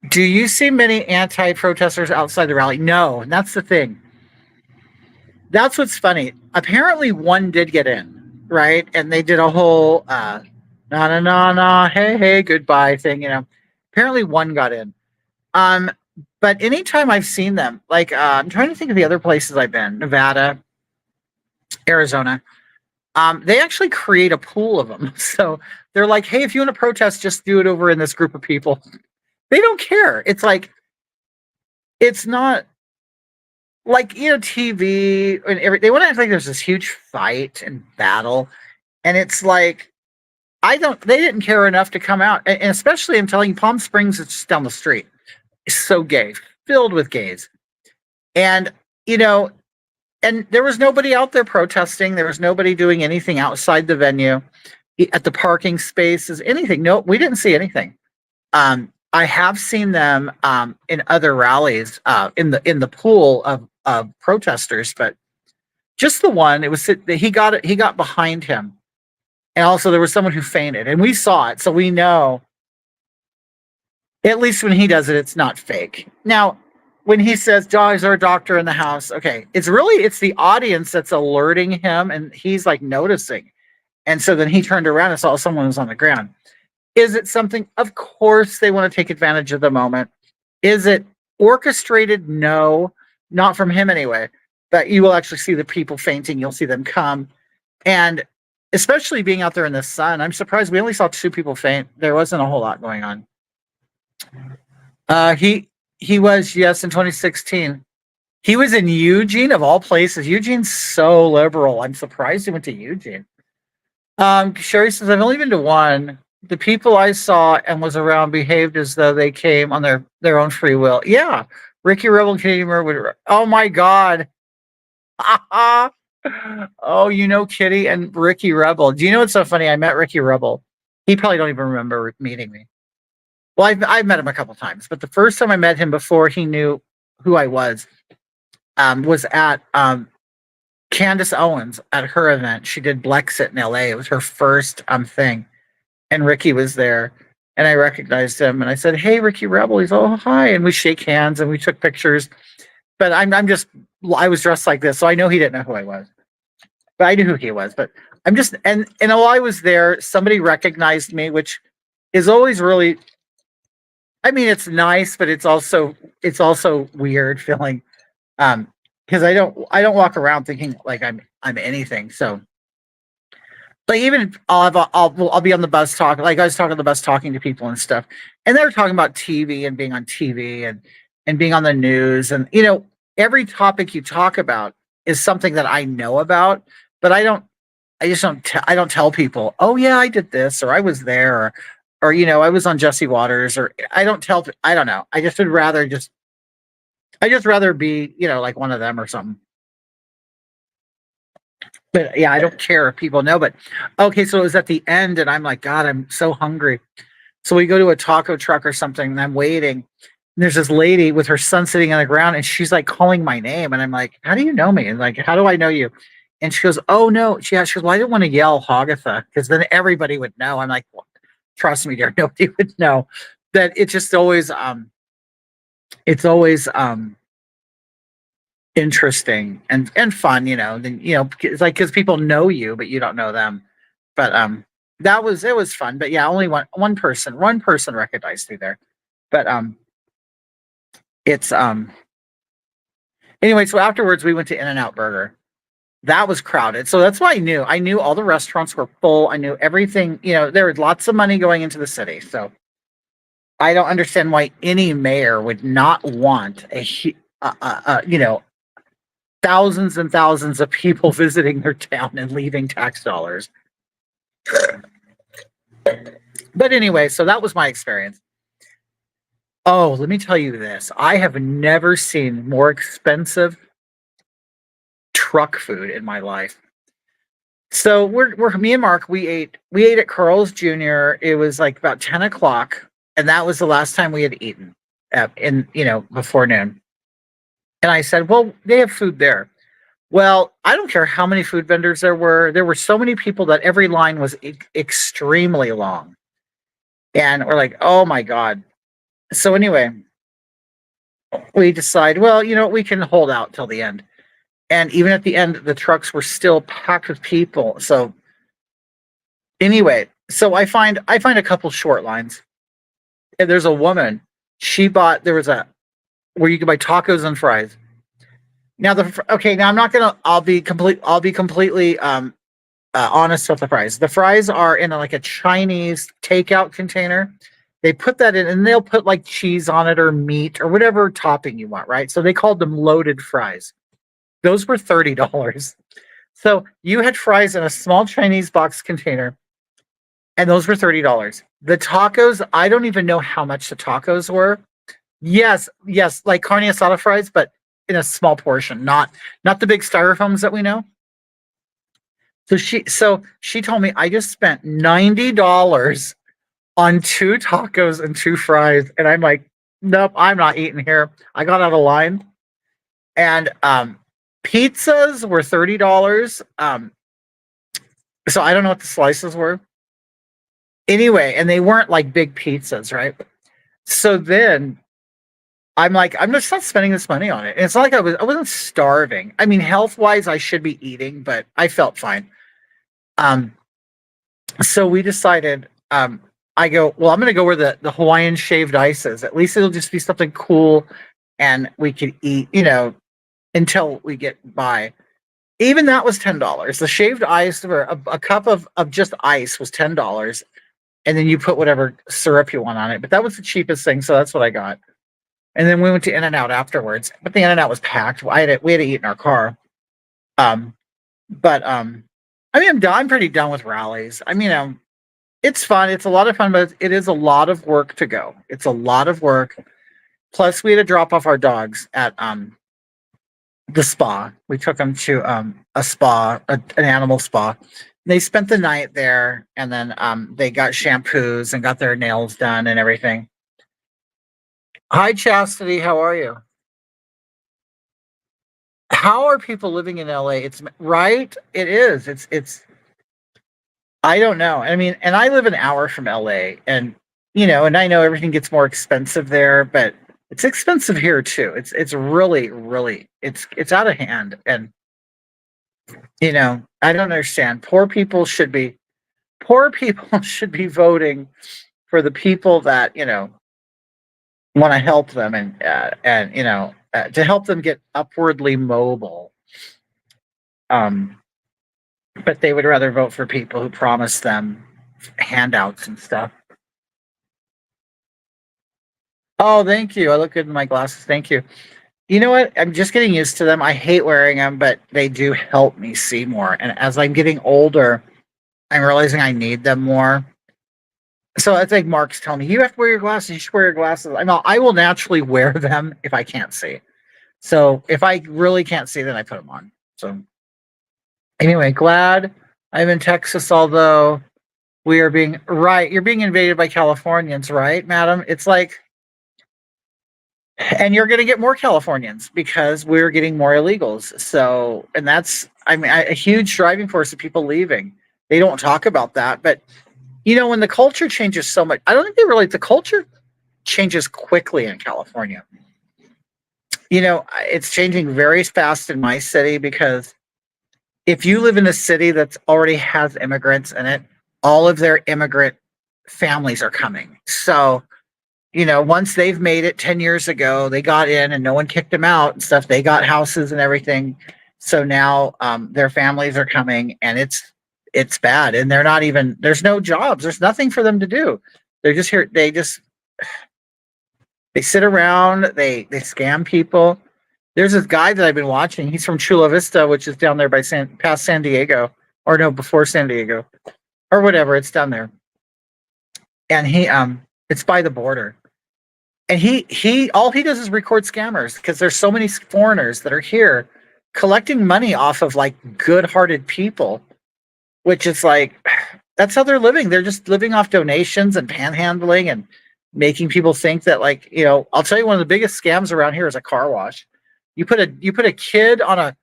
Speaker 1: Do you see many anti-protesters outside the rally? No, and that's the thing. That's what's funny. Apparently, one did get in, right? And they did a whole na hey goodbye thing. Apparently one got in. But anytime I've seen them, like I'm trying to think of the other places I've been, Nevada, Arizona. They actually create a pool of them. So they're like, hey, if you want to protest, just do it over in this group of people. They don't care. It's like, it's not like, TV and they want to act like there's this huge fight and battle. And it's like, they didn't care enough to come out. And especially, I'm telling you, Palm Springs is just down the street. It's so gay, filled with gays. And, and there was nobody out there protesting. There was nobody doing anything outside the venue, at the parking spaces, anything. No, we didn't see anything. I have seen them in other rallies in the pool of protesters, but just the one. It was he got behind him, and also there was someone who fainted, and we saw it, so we know. At least when he does it, it's not fake. Now, when he says, "Is there a doctor in the house?" Okay, it's the audience that's alerting him, and he's like noticing, and so then he turned around and saw someone was on the ground. Is it something? Of course, they want to take advantage of the moment. Is it orchestrated? No, not from him anyway. But you will actually see the people fainting. You'll see them come. And especially being out there in the sun, I'm surprised we only saw 2 people faint. There wasn't a whole lot going on. He was, yes, in 2016. He was in Eugene, of all places. Eugene's so liberal. I'm surprised he went to Eugene. Sherry says, I've only been to one. The people I saw and was around behaved as though they came on their own free will. Yeah. Ricky Rebel and Kitty Merwood. Oh my God. Oh, you know Kitty and Ricky Rebel. Do you know what's so funny? I met Ricky Rebel. He probably don't even remember meeting me. Well, I've met him a couple times, but the first time I met him before he knew who I was at Candace Owens at her event. She did Blexit in LA. It was her first thing. And Ricky was there. And I recognized him and I said, "Hey, Ricky Rebel." He's, "Oh, hi." And we shake hands and we took pictures. But I'm just I was dressed like this, so I know he didn't know who I was. But I knew who he was. But I'm just and while I was there, somebody recognized me, which is always really, I mean, it's nice, but it's also weird feeling because I don't walk around thinking like I'm anything. So like even I'll be on the bus talking, like I was talking on the bus talking to people and stuff, and they were talking about TV and being on TV and being on the news, and every topic you talk about is something that I know about, but I just I don't tell people, oh yeah, I did this or I was there or I was on Jesse Waters, or I don't tell, I don't know, I just rather be like one of them or something. But yeah, I don't care if people know. But okay, so it was at the end, and I'm like, God, I'm so hungry. So we go to a taco truck or something, and I'm waiting. And there's this lady with her son sitting on the ground, and she's like calling my name, and I'm like, "How do you know me?" And like, "How do I know you?" And she goes, "Oh no." She goes, "Well, I didn't want to yell Hagatha because then everybody would know." I'm like, well, "Trust me, dear, nobody would know." That it's just always it's always interesting and fun, then it's like because people know you, but you don't know them. But it was fun. But yeah, only one person recognized me there. But it's anyway. So afterwards, we went to In and Out Burger. That was crowded, so that's why I knew all the restaurants were full. I knew everything. There was lots of money going into the city, so I don't understand why any mayor would not want thousands and thousands of people visiting their town and leaving tax dollars. But anyway, so that was my experience. Oh, let me tell you this. I have never seen more expensive truck food in my life. So we're me and Mark, we ate at Carl's Jr. It was like about 10 o'clock, and that was the last time we had eaten in before noon. And I said, well, they have food there. Well, I don't care how many food vendors there were. There were so many people that every line was extremely long. And we're like, oh my God. So anyway, we decide, well, we can hold out till the end. And even at the end, the trucks were still packed with people. So anyway, so I find a couple short lines. And there's a woman. There was a where you could buy tacos and fries. Now now I'm not gonna. I'll be completely honest with the fries. The fries are in like a Chinese takeout container. They put that in, and they'll put like cheese on it or meat or whatever topping you want, right? So they called them loaded fries. Those were $30. So you had fries in a small Chinese box container, and those were $30. The tacos, I don't even know how much the tacos were. Yes, yes, like carne asada fries, but in a small portion, not the big styrofoams that we know. So she told me I just spent $90 on two tacos and two fries, and I'm like, nope, I'm not eating here. I got out of line, and pizzas were $30. So I don't know what the slices were. Anyway, and they weren't like big pizzas, right? So then I'm like, I'm just not spending this money on it. And it's not like I wasn't starving. I mean, health wise, I should be eating, but I felt fine. Um, so we decided, I go, well, I'm gonna go where the Hawaiian shaved ice is. At least it'll just be something cool and we could eat, until we get by. Even that was $10. The shaved ice for a cup of just ice was $10. And then you put whatever syrup you want on it. But that was the cheapest thing, so that's what I got. And then we went to In and Out afterwards. But the In and Out was packed. We had to eat in our car. Um, but I mean, I'm pretty done with rallies. I mean, it's fun. It's a lot of fun, but it is a lot of work to go. It's a lot of work. Plus, we had to drop off our dogs at the spa. We took them to a spa, an animal spa. They spent the night there, and then they got shampoos and got their nails done and everything. Hi, Chastity. How are you? How are people living in LA? It's right. It is. It's. I don't know. I mean, and I live an hour from LA, and and I know everything gets more expensive there, but it's expensive here too. It's really, really, it's out of hand, and I don't understand. Poor people should be voting for the people that want to help them, and to help them get upwardly mobile. Um, but they would rather vote for people who promise them handouts and stuff. Oh, thank you. I look good in my glasses. Thank you. You know what? I'm just getting used to them. I hate wearing them, but they do help me see more. And as I'm getting older, I'm realizing I need them more. So it's like Mark's telling me, you have to wear your glasses. You should wear your glasses. I will naturally wear them if I can't see. So if I really can't see, then I put them on. So anyway, glad I'm in Texas, although we are being right. You're being invaded by Californians, right, madam? It's like, and you're going to get more Californians because we're getting more illegals. So, and that's, I mean, a huge driving force of people leaving. They don't talk about that, but when the culture changes so much, I don't think they realize the culture changes quickly in California. It's changing very fast in my city because if you live in a city that's already has immigrants in it, all of their immigrant families are coming. So, once they've made it 10 years ago, they got in and no one kicked them out and stuff. They got houses and everything. So now their families are coming, and it's bad. And they're not even, there's no jobs. There's nothing for them to do. They're just here. They sit around, they scam people. There's this guy that I've been watching. He's from Chula Vista, which is down there by past San Diego, or no, before San Diego, or whatever. It's down there, and it's by the border. And he all he does is record scammers because there's so many foreigners that are here collecting money off of like good-hearted people, which is like that's how they're living. They're just living off donations and panhandling and making people think that I'll tell you one of the biggest scams around here is a car wash. You put a kid on a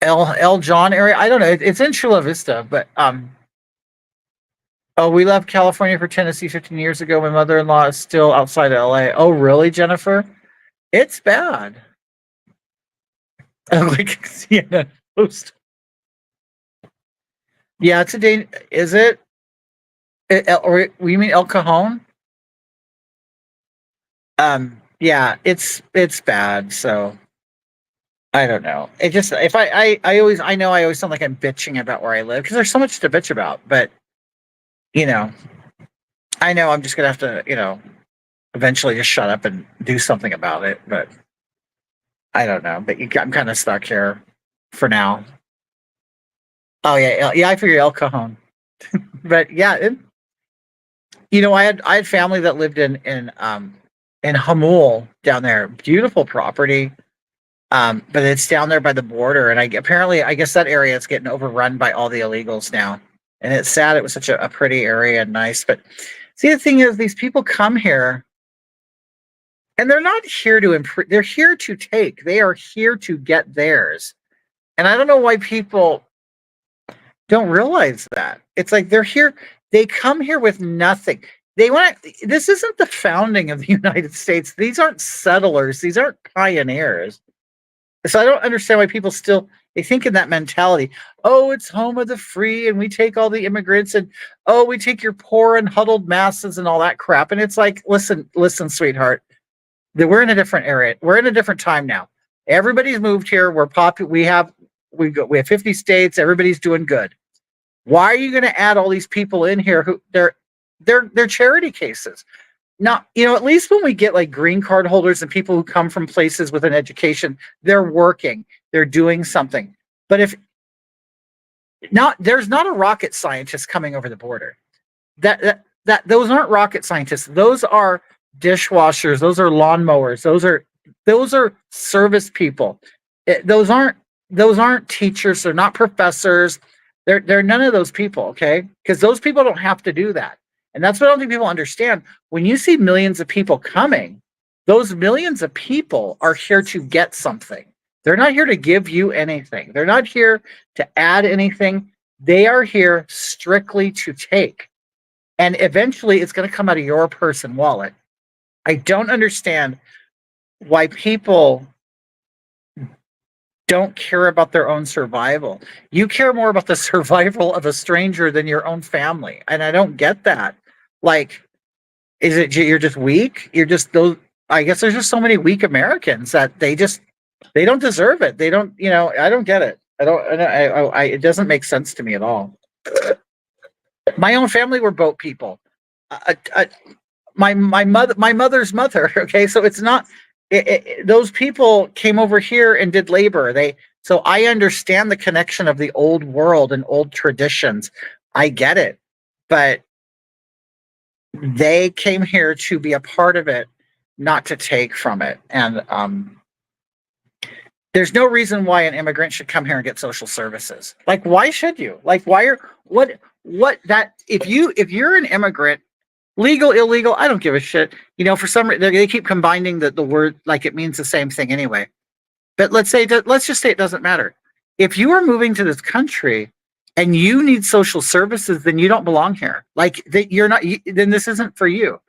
Speaker 1: El John area. I don't know. It's in Chula Vista, but oh, we left California for Tennessee 15 years ago. My mother-in-law is still outside of LA. Oh, really, Jennifer? It's bad. Like CNN post. Yeah, it's a day. Is it? Or you mean El Cajon? Yeah, it's bad. So I don't know. It just if I always sound like I'm bitching about where I live because there's so much to bitch about. But I know I'm just gonna have to eventually just shut up and do something about it. But I don't know. But I'm kind of stuck here for now. Oh yeah. I figure El Cajon. But yeah, I had family that lived in Hamul down there. Beautiful property. But it's down there by the border, and I guess that area is getting overrun by all the illegals now. And it's sad. It was such a pretty area and nice. But see, the thing is, these people come here, and they're not here to improve. They're here to take. They are here to get theirs. And I don't know why people don't realize that. It's like they're here. They come here with nothing. This isn't the founding of the United States. These aren't settlers. These aren't pioneers. So I don't understand why people they think in that mentality. Oh, it's home of the free, and we take all the immigrants, and oh, we take your poor and huddled masses and all that crap. And it's like, listen, sweetheart, we're in a different area. We're in a different time now. Everybody's moved here. We have 50 states. Everybody's doing good. Why are you going to add all these people in here who they're charity cases? Now, at least when we get like green card holders and people who come from places with an education, they're working, they're doing something. But There's not a rocket scientist coming over the border. That those aren't rocket scientists. Those are dishwashers. Those are lawnmowers. Those are service people. Those aren't teachers. They're not professors. They're none of those people. Okay, because those people don't have to do that. And that's what I don't think people understand. When you see millions of people coming, those millions of people are here to get something. They're not here to give you anything. They're not here to add anything. They are here strictly to take. And eventually it's going to come out of your purse and wallet. I don't understand why people don't care about their own survival. You care more about the survival of a stranger than your own family. And I don't get that. Like, is it you're just weak? You're just those. I guess there's just so many weak Americans that they don't deserve it. They don't, I don't get it. It doesn't make sense to me at all. My own family were boat people. Uh, uh, my mother's mother. Okay, so it's not those people came over here and did labor. So I understand the connection of the old world and old traditions. I get it, but they came here to be a part of it, not to take from it. And there's no reason why an immigrant should come here and get social services. Like, why should you? Like, why are what that if you're an immigrant, legal, illegal, I don't give a shit. For some reason they keep combining the word like it means the same thing anyway. But let's just say it doesn't matter. If you are moving to this country and you need social services, then you don't belong here. Like that, you're not. Then this isn't for you.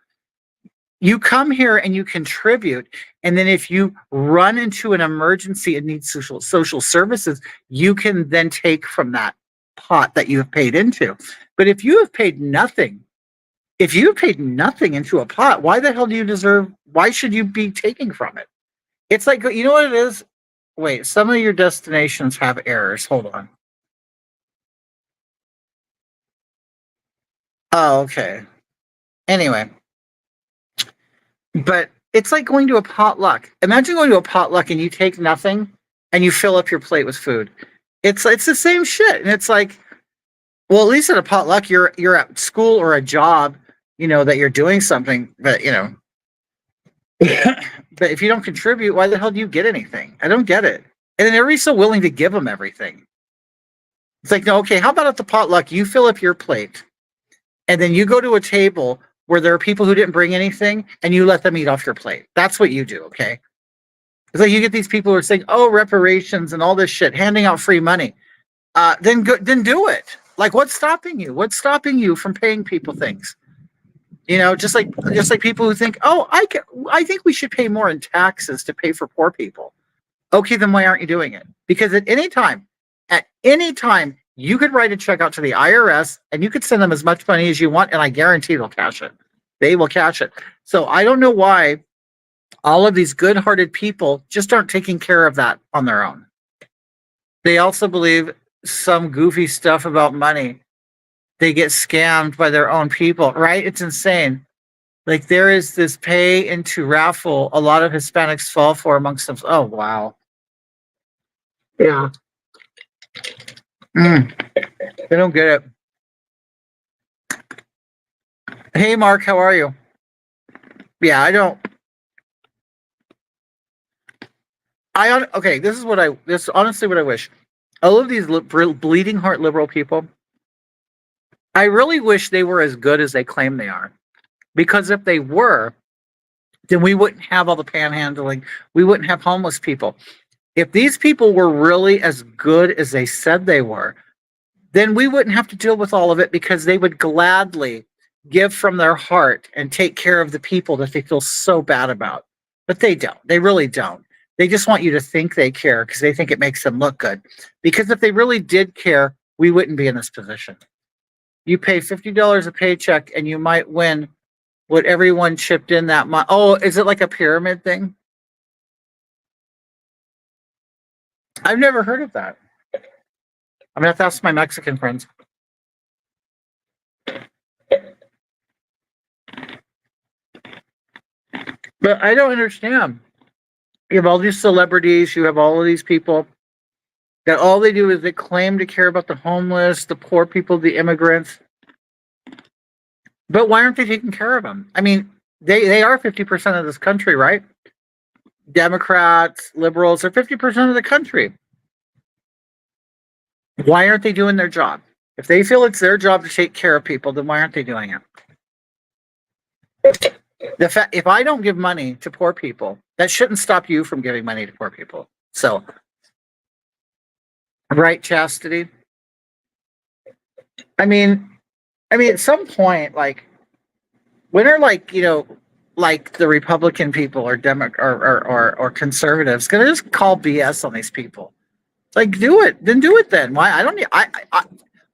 Speaker 1: You come here and you contribute, and then if you run into an emergency and need social services, you can then take from that pot that you have paid into. But if you have paid nothing, into a pot, why the hell do you deserve? Why should you be taking from it? It's like, you know what it is. Wait, some of your destinations have errors. Hold on. Oh, okay. Anyway, but it's like going to a potluck. Imagine going to a potluck and you take nothing and you fill up your plate with food. It's the same shit. And it's like, well, at least at a potluck, you're at school or a job, that you're doing something, but but if you don't contribute, why the hell do you get anything? I don't get it. And then everybody's so willing to give them everything. It's like, no, okay, how about at the potluck, you fill up your plate and then you go to a table where there are people who didn't bring anything and you let them eat off your plate. That's what you do, okay? It's like you get these people who are saying, oh, reparations and all this shit, handing out free money. Then do it. Like, what's stopping you? What's stopping you from paying people things? Just like people who think, oh, I think we should pay more in taxes to pay for poor people. Okay, then why aren't you doing it? Because at any time, you could write a check out to the IRS and you could send them as much money as you want, and I guarantee they'll cash it. They will cash it. So I don't know why all of these good-hearted people just aren't taking care of that on their own. They also believe some goofy stuff about money. They get scammed by their own people, right? It's insane. Like, there is this pay into raffle a lot of Hispanics fall for amongst them. Oh, wow. Yeah. They don't get it. Hey, Mark, how are you? Yeah, I don't. Okay, this is honestly what I wish. All of these bleeding heart liberal people, I really wish they were as good as they claim they are. Because if they were, then we wouldn't have all the panhandling. We wouldn't have homeless people. If these people were really as good as they said they were, then we wouldn't have to deal with all of it, because they would gladly give from their heart and take care of the people that they feel so bad about. But they don't. They really don't. They just want you to think they care because they think it makes them look good. Because if they really did care, we wouldn't be in this position. You pay $50 a paycheck and you might win what everyone chipped in that month. Oh, is it like a pyramid thing? I've never heard of that. I'm gonna have to ask my Mexican friends. But I don't understand. You have all these celebrities, you have all of these people That all they do is they claim to care about the homeless, the poor people, the immigrants. But why aren't they taking care of them? I mean, they are 50% of this country, right? Democrats, liberals are 50% of the country. Why aren't they doing their job? If they feel it's their job to take care of people, then why aren't they doing it? If I don't give money to poor people, that shouldn't stop you from giving money to poor people. So, right, Chastity? I mean, at some point, like, when are like the Republican people or or conservatives gonna just call BS on these people? Like, do it, then do it. Then why? I don't need.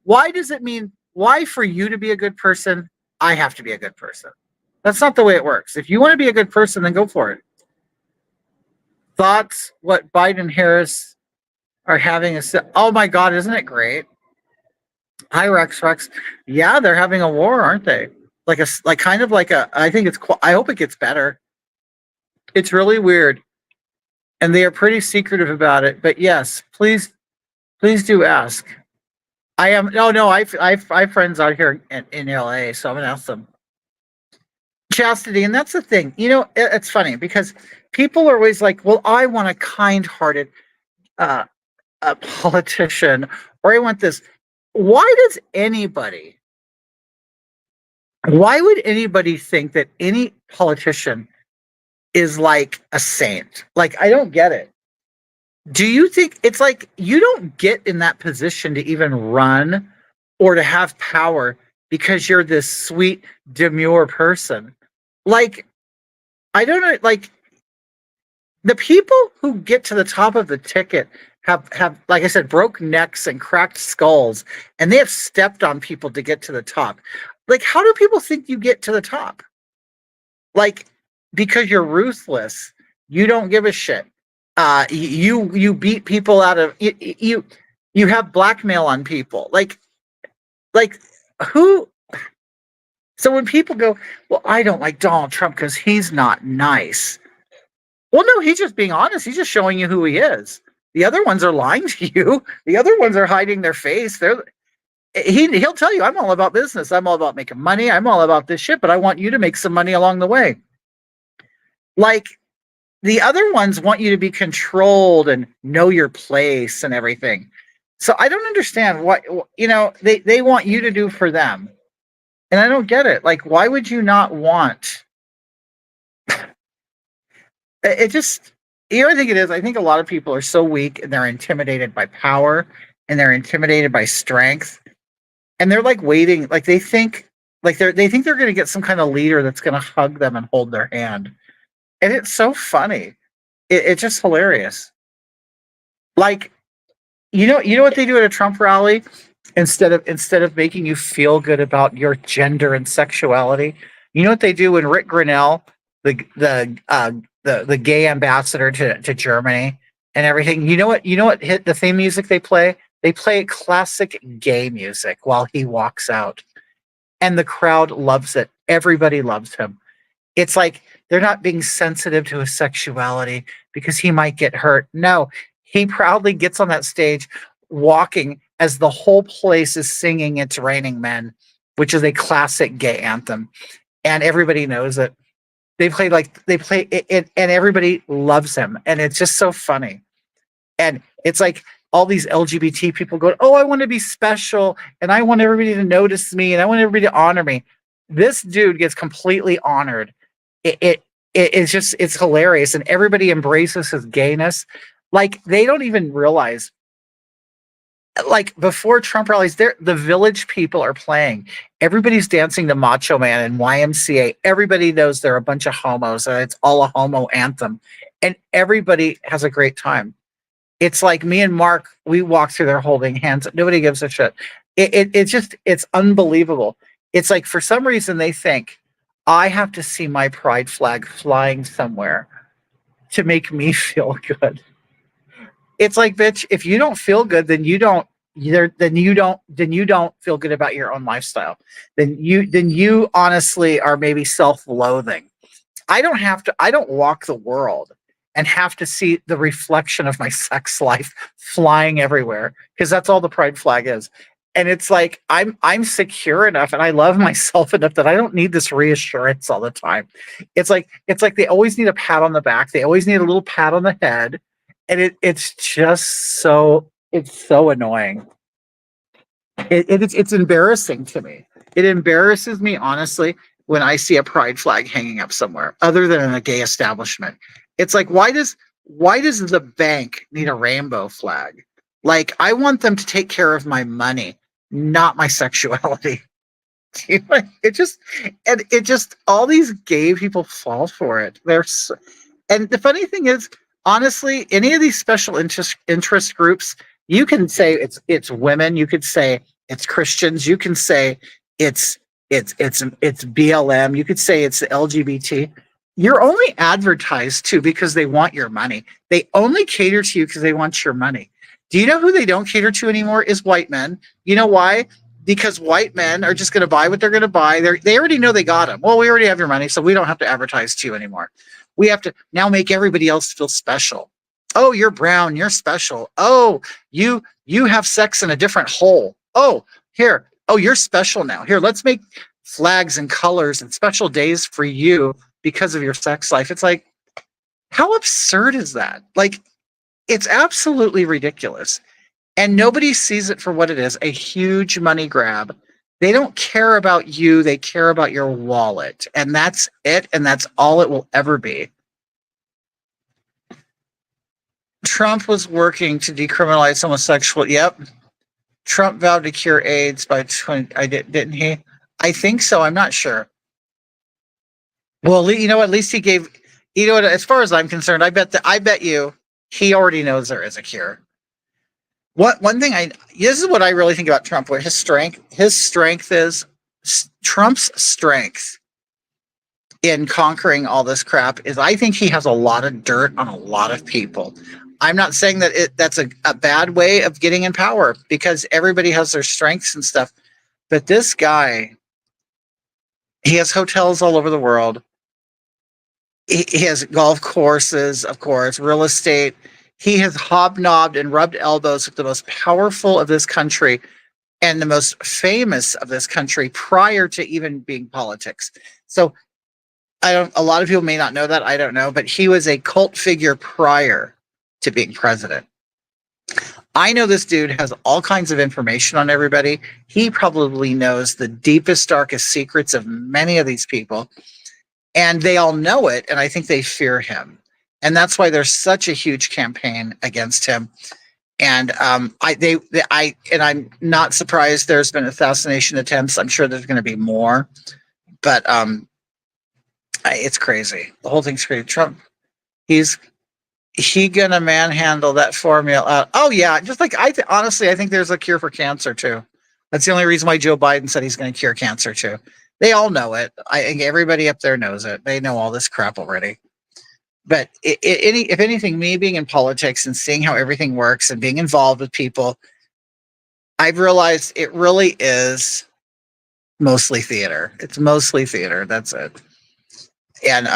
Speaker 1: Why does it mean? Why for you to be a good person, I have to be a good person? That's not the way it works. If you want to be a good person, then go for it. Thoughts? What Biden and Harris are having a? Oh my God, isn't it great? Hi Rex Rex. Yeah, they're having a war, aren't they? Like kind of like a. I think it's. I hope it gets better. It's really weird, and they are pretty secretive about it. But yes, please do ask. I am. No. I have friends out here in LA, so I'm gonna ask them. Chastity, and that's the thing. It's funny because people are always like, "Well, I want a kind-hearted uh, a politician, or I want this." Why does anybody? Why would anybody think that any politician is like a saint? Like, I don't get it. Do you think it's like you don't get in that position to even run or to have power because you're this sweet, demure person? Like, I don't know. Like, the people who get to the top of the ticket have like I said, broke necks and cracked skulls, and they have stepped on people to get to the top. Like, how do people think you get to the top? Like, because you're ruthless, you don't give a shit. You beat people out of you have blackmail on people. Like who? So when people go, well, I don't like Donald Trump because he's not nice. Well, no, he's just being honest. He's just showing you who he is. The other ones are lying to you. The other ones are hiding their face. He'll tell you, I'm all about business. I'm all about making money. I'm all about this shit, but I want you to make some money along the way. Like, the other ones want you to be controlled and know your place and everything. So I don't understand what they want you to do for them. And I don't get it. Like, why would you not want it? Just, I think it is. I think a lot of people are so weak and they're intimidated by power and they're intimidated by strength. And they're like waiting, like they think they think they're gonna get some kind of leader that's gonna hug them and hold their hand. And it's so funny. It's just hilarious. Like, you know what they do at a Trump rally? Instead of making you feel good about your gender and sexuality, you know what they do when Rick Grinnell, the gay ambassador to Germany and everything. You know what hit the theme music they play? They play classic gay music while he walks out, and the crowd loves it. Everybody loves him. It's like they're not being sensitive to his sexuality because he might get hurt. No, he proudly gets on that stage walking as the whole place is singing It's Raining Men, which is a classic gay anthem. And everybody knows it. They play it, and everybody loves him. And it's just so funny. And it's like all these LGBT people go, "Oh, I want to be special and I want everybody to notice me and I want everybody to honor me." This dude gets completely honored. It's just, it's hilarious, and everybody embraces his gayness. Like, they don't even realize, like, before Trump rallies, the Village People are playing. Everybody's dancing to Macho Man and YMCA. Everybody knows they're a bunch of homos and it's all a homo anthem, and everybody has a great time. It's like me and Mark, we walk through there holding hands. Nobody gives a shit. It's unbelievable. It's like, for some reason they think I have to see my pride flag flying somewhere to make me feel good. It's like, bitch, if you don't feel good, then you don't feel good about your own lifestyle. Then you honestly are maybe self-loathing. I don't walk the world and have to see the reflection of my sex life flying everywhere, because that's all the pride flag is. And it's like I'm secure enough and I love myself enough that I don't need this reassurance all the time. It's like they always need a pat on the back. They always need a little pat on the head. And it's just it's so annoying. It's embarrassing to me. It embarrasses me, honestly, when I see a pride flag hanging up somewhere other than in a gay establishment. It's like, why does the bank need a rainbow flag? Like, I want them to take care of my money, not my sexuality. It just all these gay people fall for it. And the funny thing is, honestly, any of these special interest groups, you can say it's women, you could say it's Christians, you can say it's BLM, you could say it's the LGBT. You're only advertised to because they want your money. They only cater to you because they want your money. Do you know who they don't cater to anymore? Is white men. You know why? Because white men are just going to buy what they're going to buy. They already know they got them. Well, we already have your money, so we don't have to advertise to you anymore. We have to now make everybody else feel special. Oh, you're brown, you're special. Oh, you have sex in a different hole. Oh, here. Oh, you're special now. Here, let's make flags and colors and special days for you because of your sex life. It's like, how absurd is that? Like, it's absolutely ridiculous. And nobody sees it for what it is, a huge money grab. They don't care about you, they care about your wallet. And that's it, and that's all it will ever be. Trump was working to decriminalize homosexual. Yep. Trump vowed to cure AIDS by 20. Didn't he? I think so. I'm not sure. Well, you know what? At least he gave. You know what? As far as I'm concerned, I bet you he already knows there is a cure. One thing this is what I really think about Trump. What his strength is. Trump's strength in conquering all this crap is, I think he has a lot of dirt on a lot of people. I'm not saying that that's a bad way of getting in power, because everybody has their strengths and stuff. But this guy, he has hotels all over the world. He has golf courses, of course, real estate. He has hobnobbed and rubbed elbows with the most powerful of this country and the most famous of this country prior to even being politics. So a lot of people may not know that. I don't know, but he was a cult figure prior to being president. I know this dude has all kinds of information on everybody. He probably knows the deepest, darkest secrets of many of these people, and they all know it. And I think they fear him. And that's why there's such a huge campaign against him. And I'm not surprised there's been assassination attempts. I'm sure there's going to be more, but it's crazy. The whole thing's crazy. Trump, he's gonna manhandle that formula. Oh yeah, just like honestly, I think there's a cure for cancer too. That's the only reason why Joe Biden said he's going to cure cancer too. They all know it. I think everybody up there knows it. They know all this crap already. But if anything, me being in politics and seeing how everything works and being involved with people, I've realized it really is mostly theater. It's mostly theater. That's it. And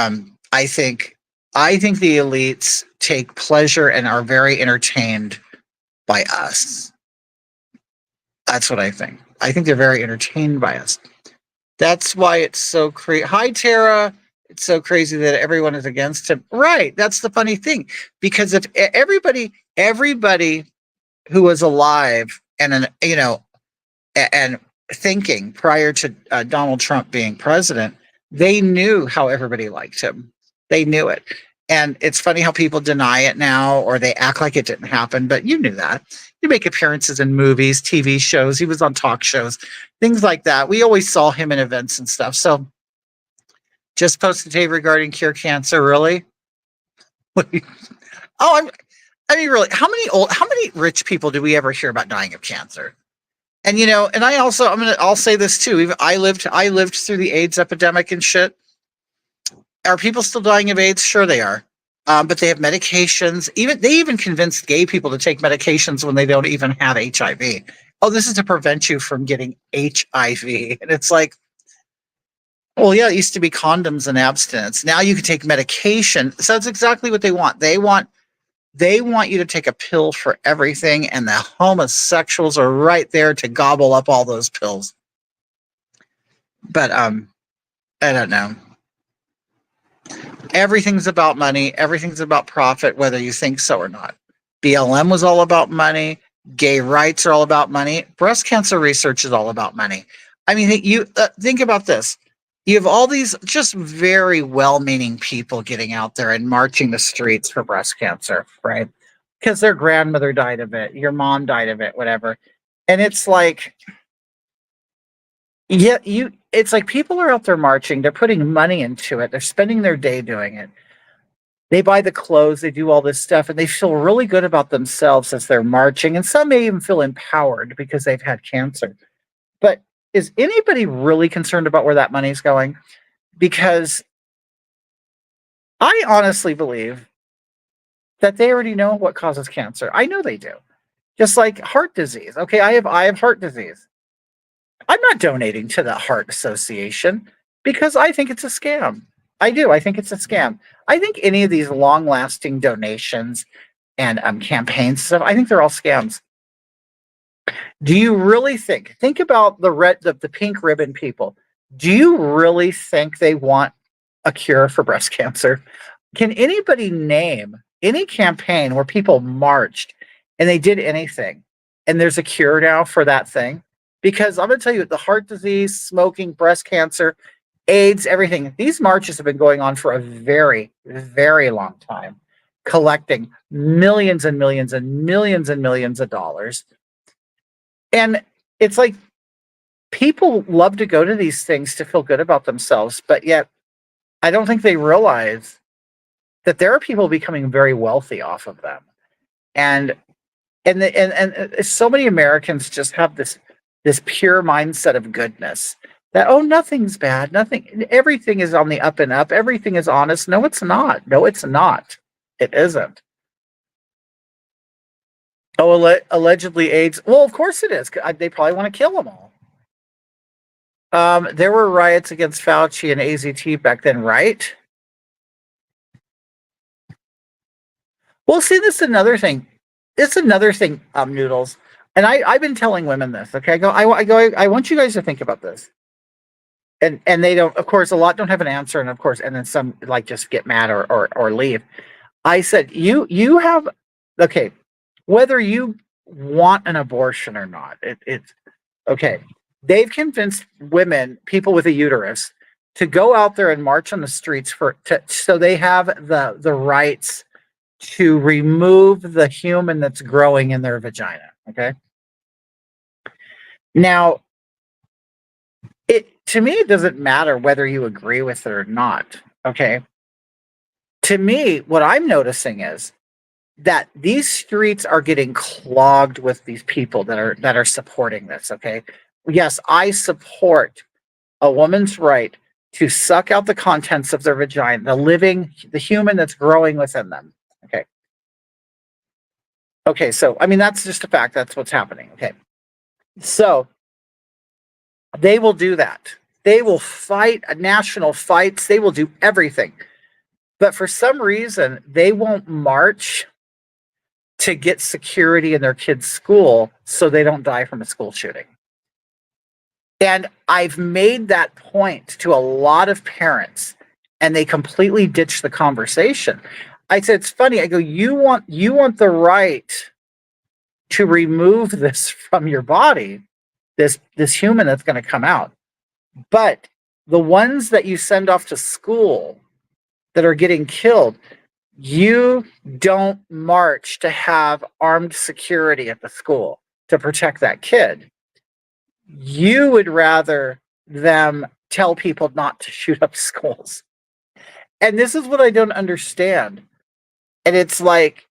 Speaker 1: I think the elites take pleasure and are very entertained by us. That's what I think. I think they're very entertained by us. That's why it's so crazy. Hi, Tara. It's so crazy that everyone is against him. Right. That's the funny thing. Because if everybody who was alive and thinking prior to Donald Trump being president, they knew how everybody liked him. They knew it. And it's funny how people deny it now, or they act like it didn't happen, but you knew that. You make appearances in movies, TV shows. He was on talk shows, things like that. We always saw him in events and stuff. So just posted today regarding cure cancer, really? I mean, really, how many rich people do we ever hear about dying of cancer? And and I'll say this too. Even I lived through the AIDS epidemic and shit. Are people still dying of AIDS? Sure they are. But they have medications. They even convinced gay people to take medications when they don't even have HIV. Oh, this is to prevent you from getting HIV. And it's like, Well, yeah, it used to be condoms and abstinence. Now you can take medication. So that's exactly what they want. They want you to take a pill for everything, and the homosexuals are right there to gobble up all those pills. But I don't know. Everything's about money. Everything's about profit, whether you think so or not. BLM was all about money. Gay rights are all about money. Breast cancer research is all about money. I mean, you think about this. You have all these just very well-meaning people getting out there and marching the streets for breast cancer, right? Because their grandmother died of it, your mom died of it, whatever. And it's like, yeah, it's like people are out there marching, they're putting money into it, they're spending their day doing it. They buy the clothes, they do all this stuff, and they feel really good about themselves as they're marching. And some may even feel empowered because they've had cancer. But is anybody really concerned about where that money's going? Because I honestly believe that they already know what causes cancer. I know they do. Just like heart disease. Okay, I have heart disease. I'm not donating to the Heart Association because I think it's a scam. I do. I think it's a scam. I think any of these long-lasting donations and campaigns stuff, I think they're all scams. Do you really think about the pink ribbon people? Do you really think they want a cure for breast cancer? Can anybody name any campaign where people marched and they did anything and there's a cure now for that thing? Because I'm going to tell you, the heart disease, smoking, breast cancer, AIDS, everything, these marches have been going on for a very, very long time, collecting millions and millions and millions and millions of dollars. And it's like people love to go to these things to feel good about themselves, but yet I don't think they realize that there are people becoming very wealthy off of them. And and so many Americans just have this pure mindset of goodness that, oh, nothing's bad, nothing, everything is on the up and up, everything is honest. No, it's not. No, it's not. It isn't. Oh, allegedly AIDS. Well, of course it is. They probably want to kill them all. There were riots against Fauci and AZT back then, right? Well, see, this is another thing. It's another thing, Noodles. And I've been telling women this. Okay, I want you guys to think about this. And they don't. Of course, a lot don't have an answer, and of course, and then some like just get mad or leave. I said, you have, okay, whether you want an abortion or not, it's okay. They've convinced women, people with a uterus, to go out there and march on the streets so they have the rights to remove the human that's growing in their vagina. Okay. Now, to me, it doesn't matter whether you agree with it or not. Okay. To me, what I'm noticing is that these streets are getting clogged with these people that are supporting this. Okay. Yes, I support a woman's right to suck out the contents of their vagina, the human that's growing within them. Okay. Okay, so I mean that's just a fact. That's what's happening. Okay. So they will do that. They will fight national fights. They will do everything. But for some reason, they won't march to get security in their kids' school so they don't die from a school shooting. And I've made that point to a lot of parents, and they completely ditch the conversation. I said, it's funny. I go, you want the right to remove this from your body, this human that's going to come out. But the ones that you send off to school that are getting killed, you don't march to have armed security at the school to protect that kid. You would rather them tell people not to shoot up schools. And this is what I don't understand. And it's like,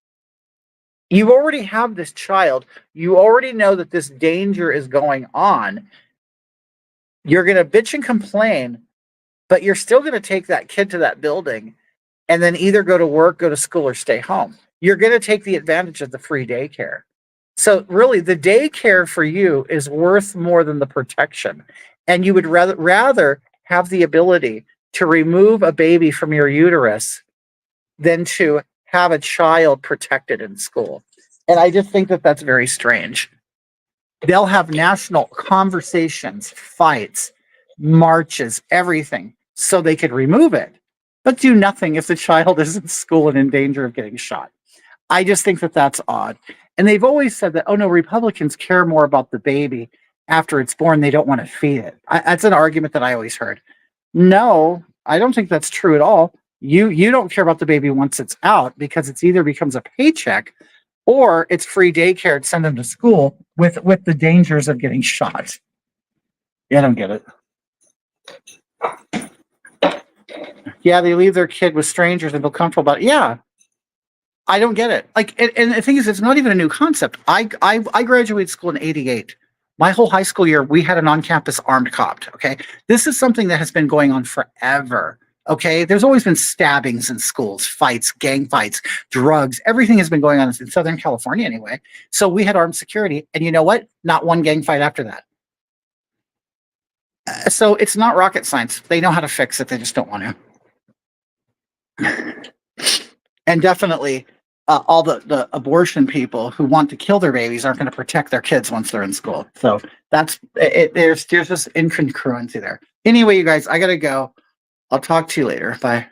Speaker 1: you already have this child. You already know that this danger is going on. You're going to bitch and complain, but you're still going to take that kid to that building and then either go to work, go to school, or stay home. You're going to take the advantage of the free daycare. So really, the daycare for you is worth more than the protection. And you would rather have the ability to remove a baby from your uterus than to have a child protected in school. And I just think that that's very strange. They'll have national conversations, fights, marches, everything, so they could remove it, but do nothing if the child is in school and in danger of getting shot. I just think that that's odd. And they've always said that, oh no, Republicans care more about the baby after it's born. They don't want to feed it. That's an argument that I always heard. No, I don't think that's true at all. You don't care about the baby once it's out, because it's either becomes a paycheck or it's free daycare to send them to school with the dangers of getting shot. Yeah, I don't get it. Yeah, they leave their kid with strangers and feel comfortable about it. Yeah, I don't get it. Like, and the thing is, it's not even a new concept. I graduated school in '88. My whole high school year, we had an on-campus armed cop. Okay, this is something that has been going on forever. Okay, there's always been stabbings in schools, fights, gang fights, drugs. Everything has been going on in Southern California anyway. So we had armed security, and you know what? Not one gang fight after that. So it's not rocket science. They know how to fix it. They just don't want to. And definitely, all the abortion people who want to kill their babies aren't going to protect their kids once they're in school. So that's it. There's just incongruency there. Anyway, you guys, I got to go. I'll talk to you later. Bye.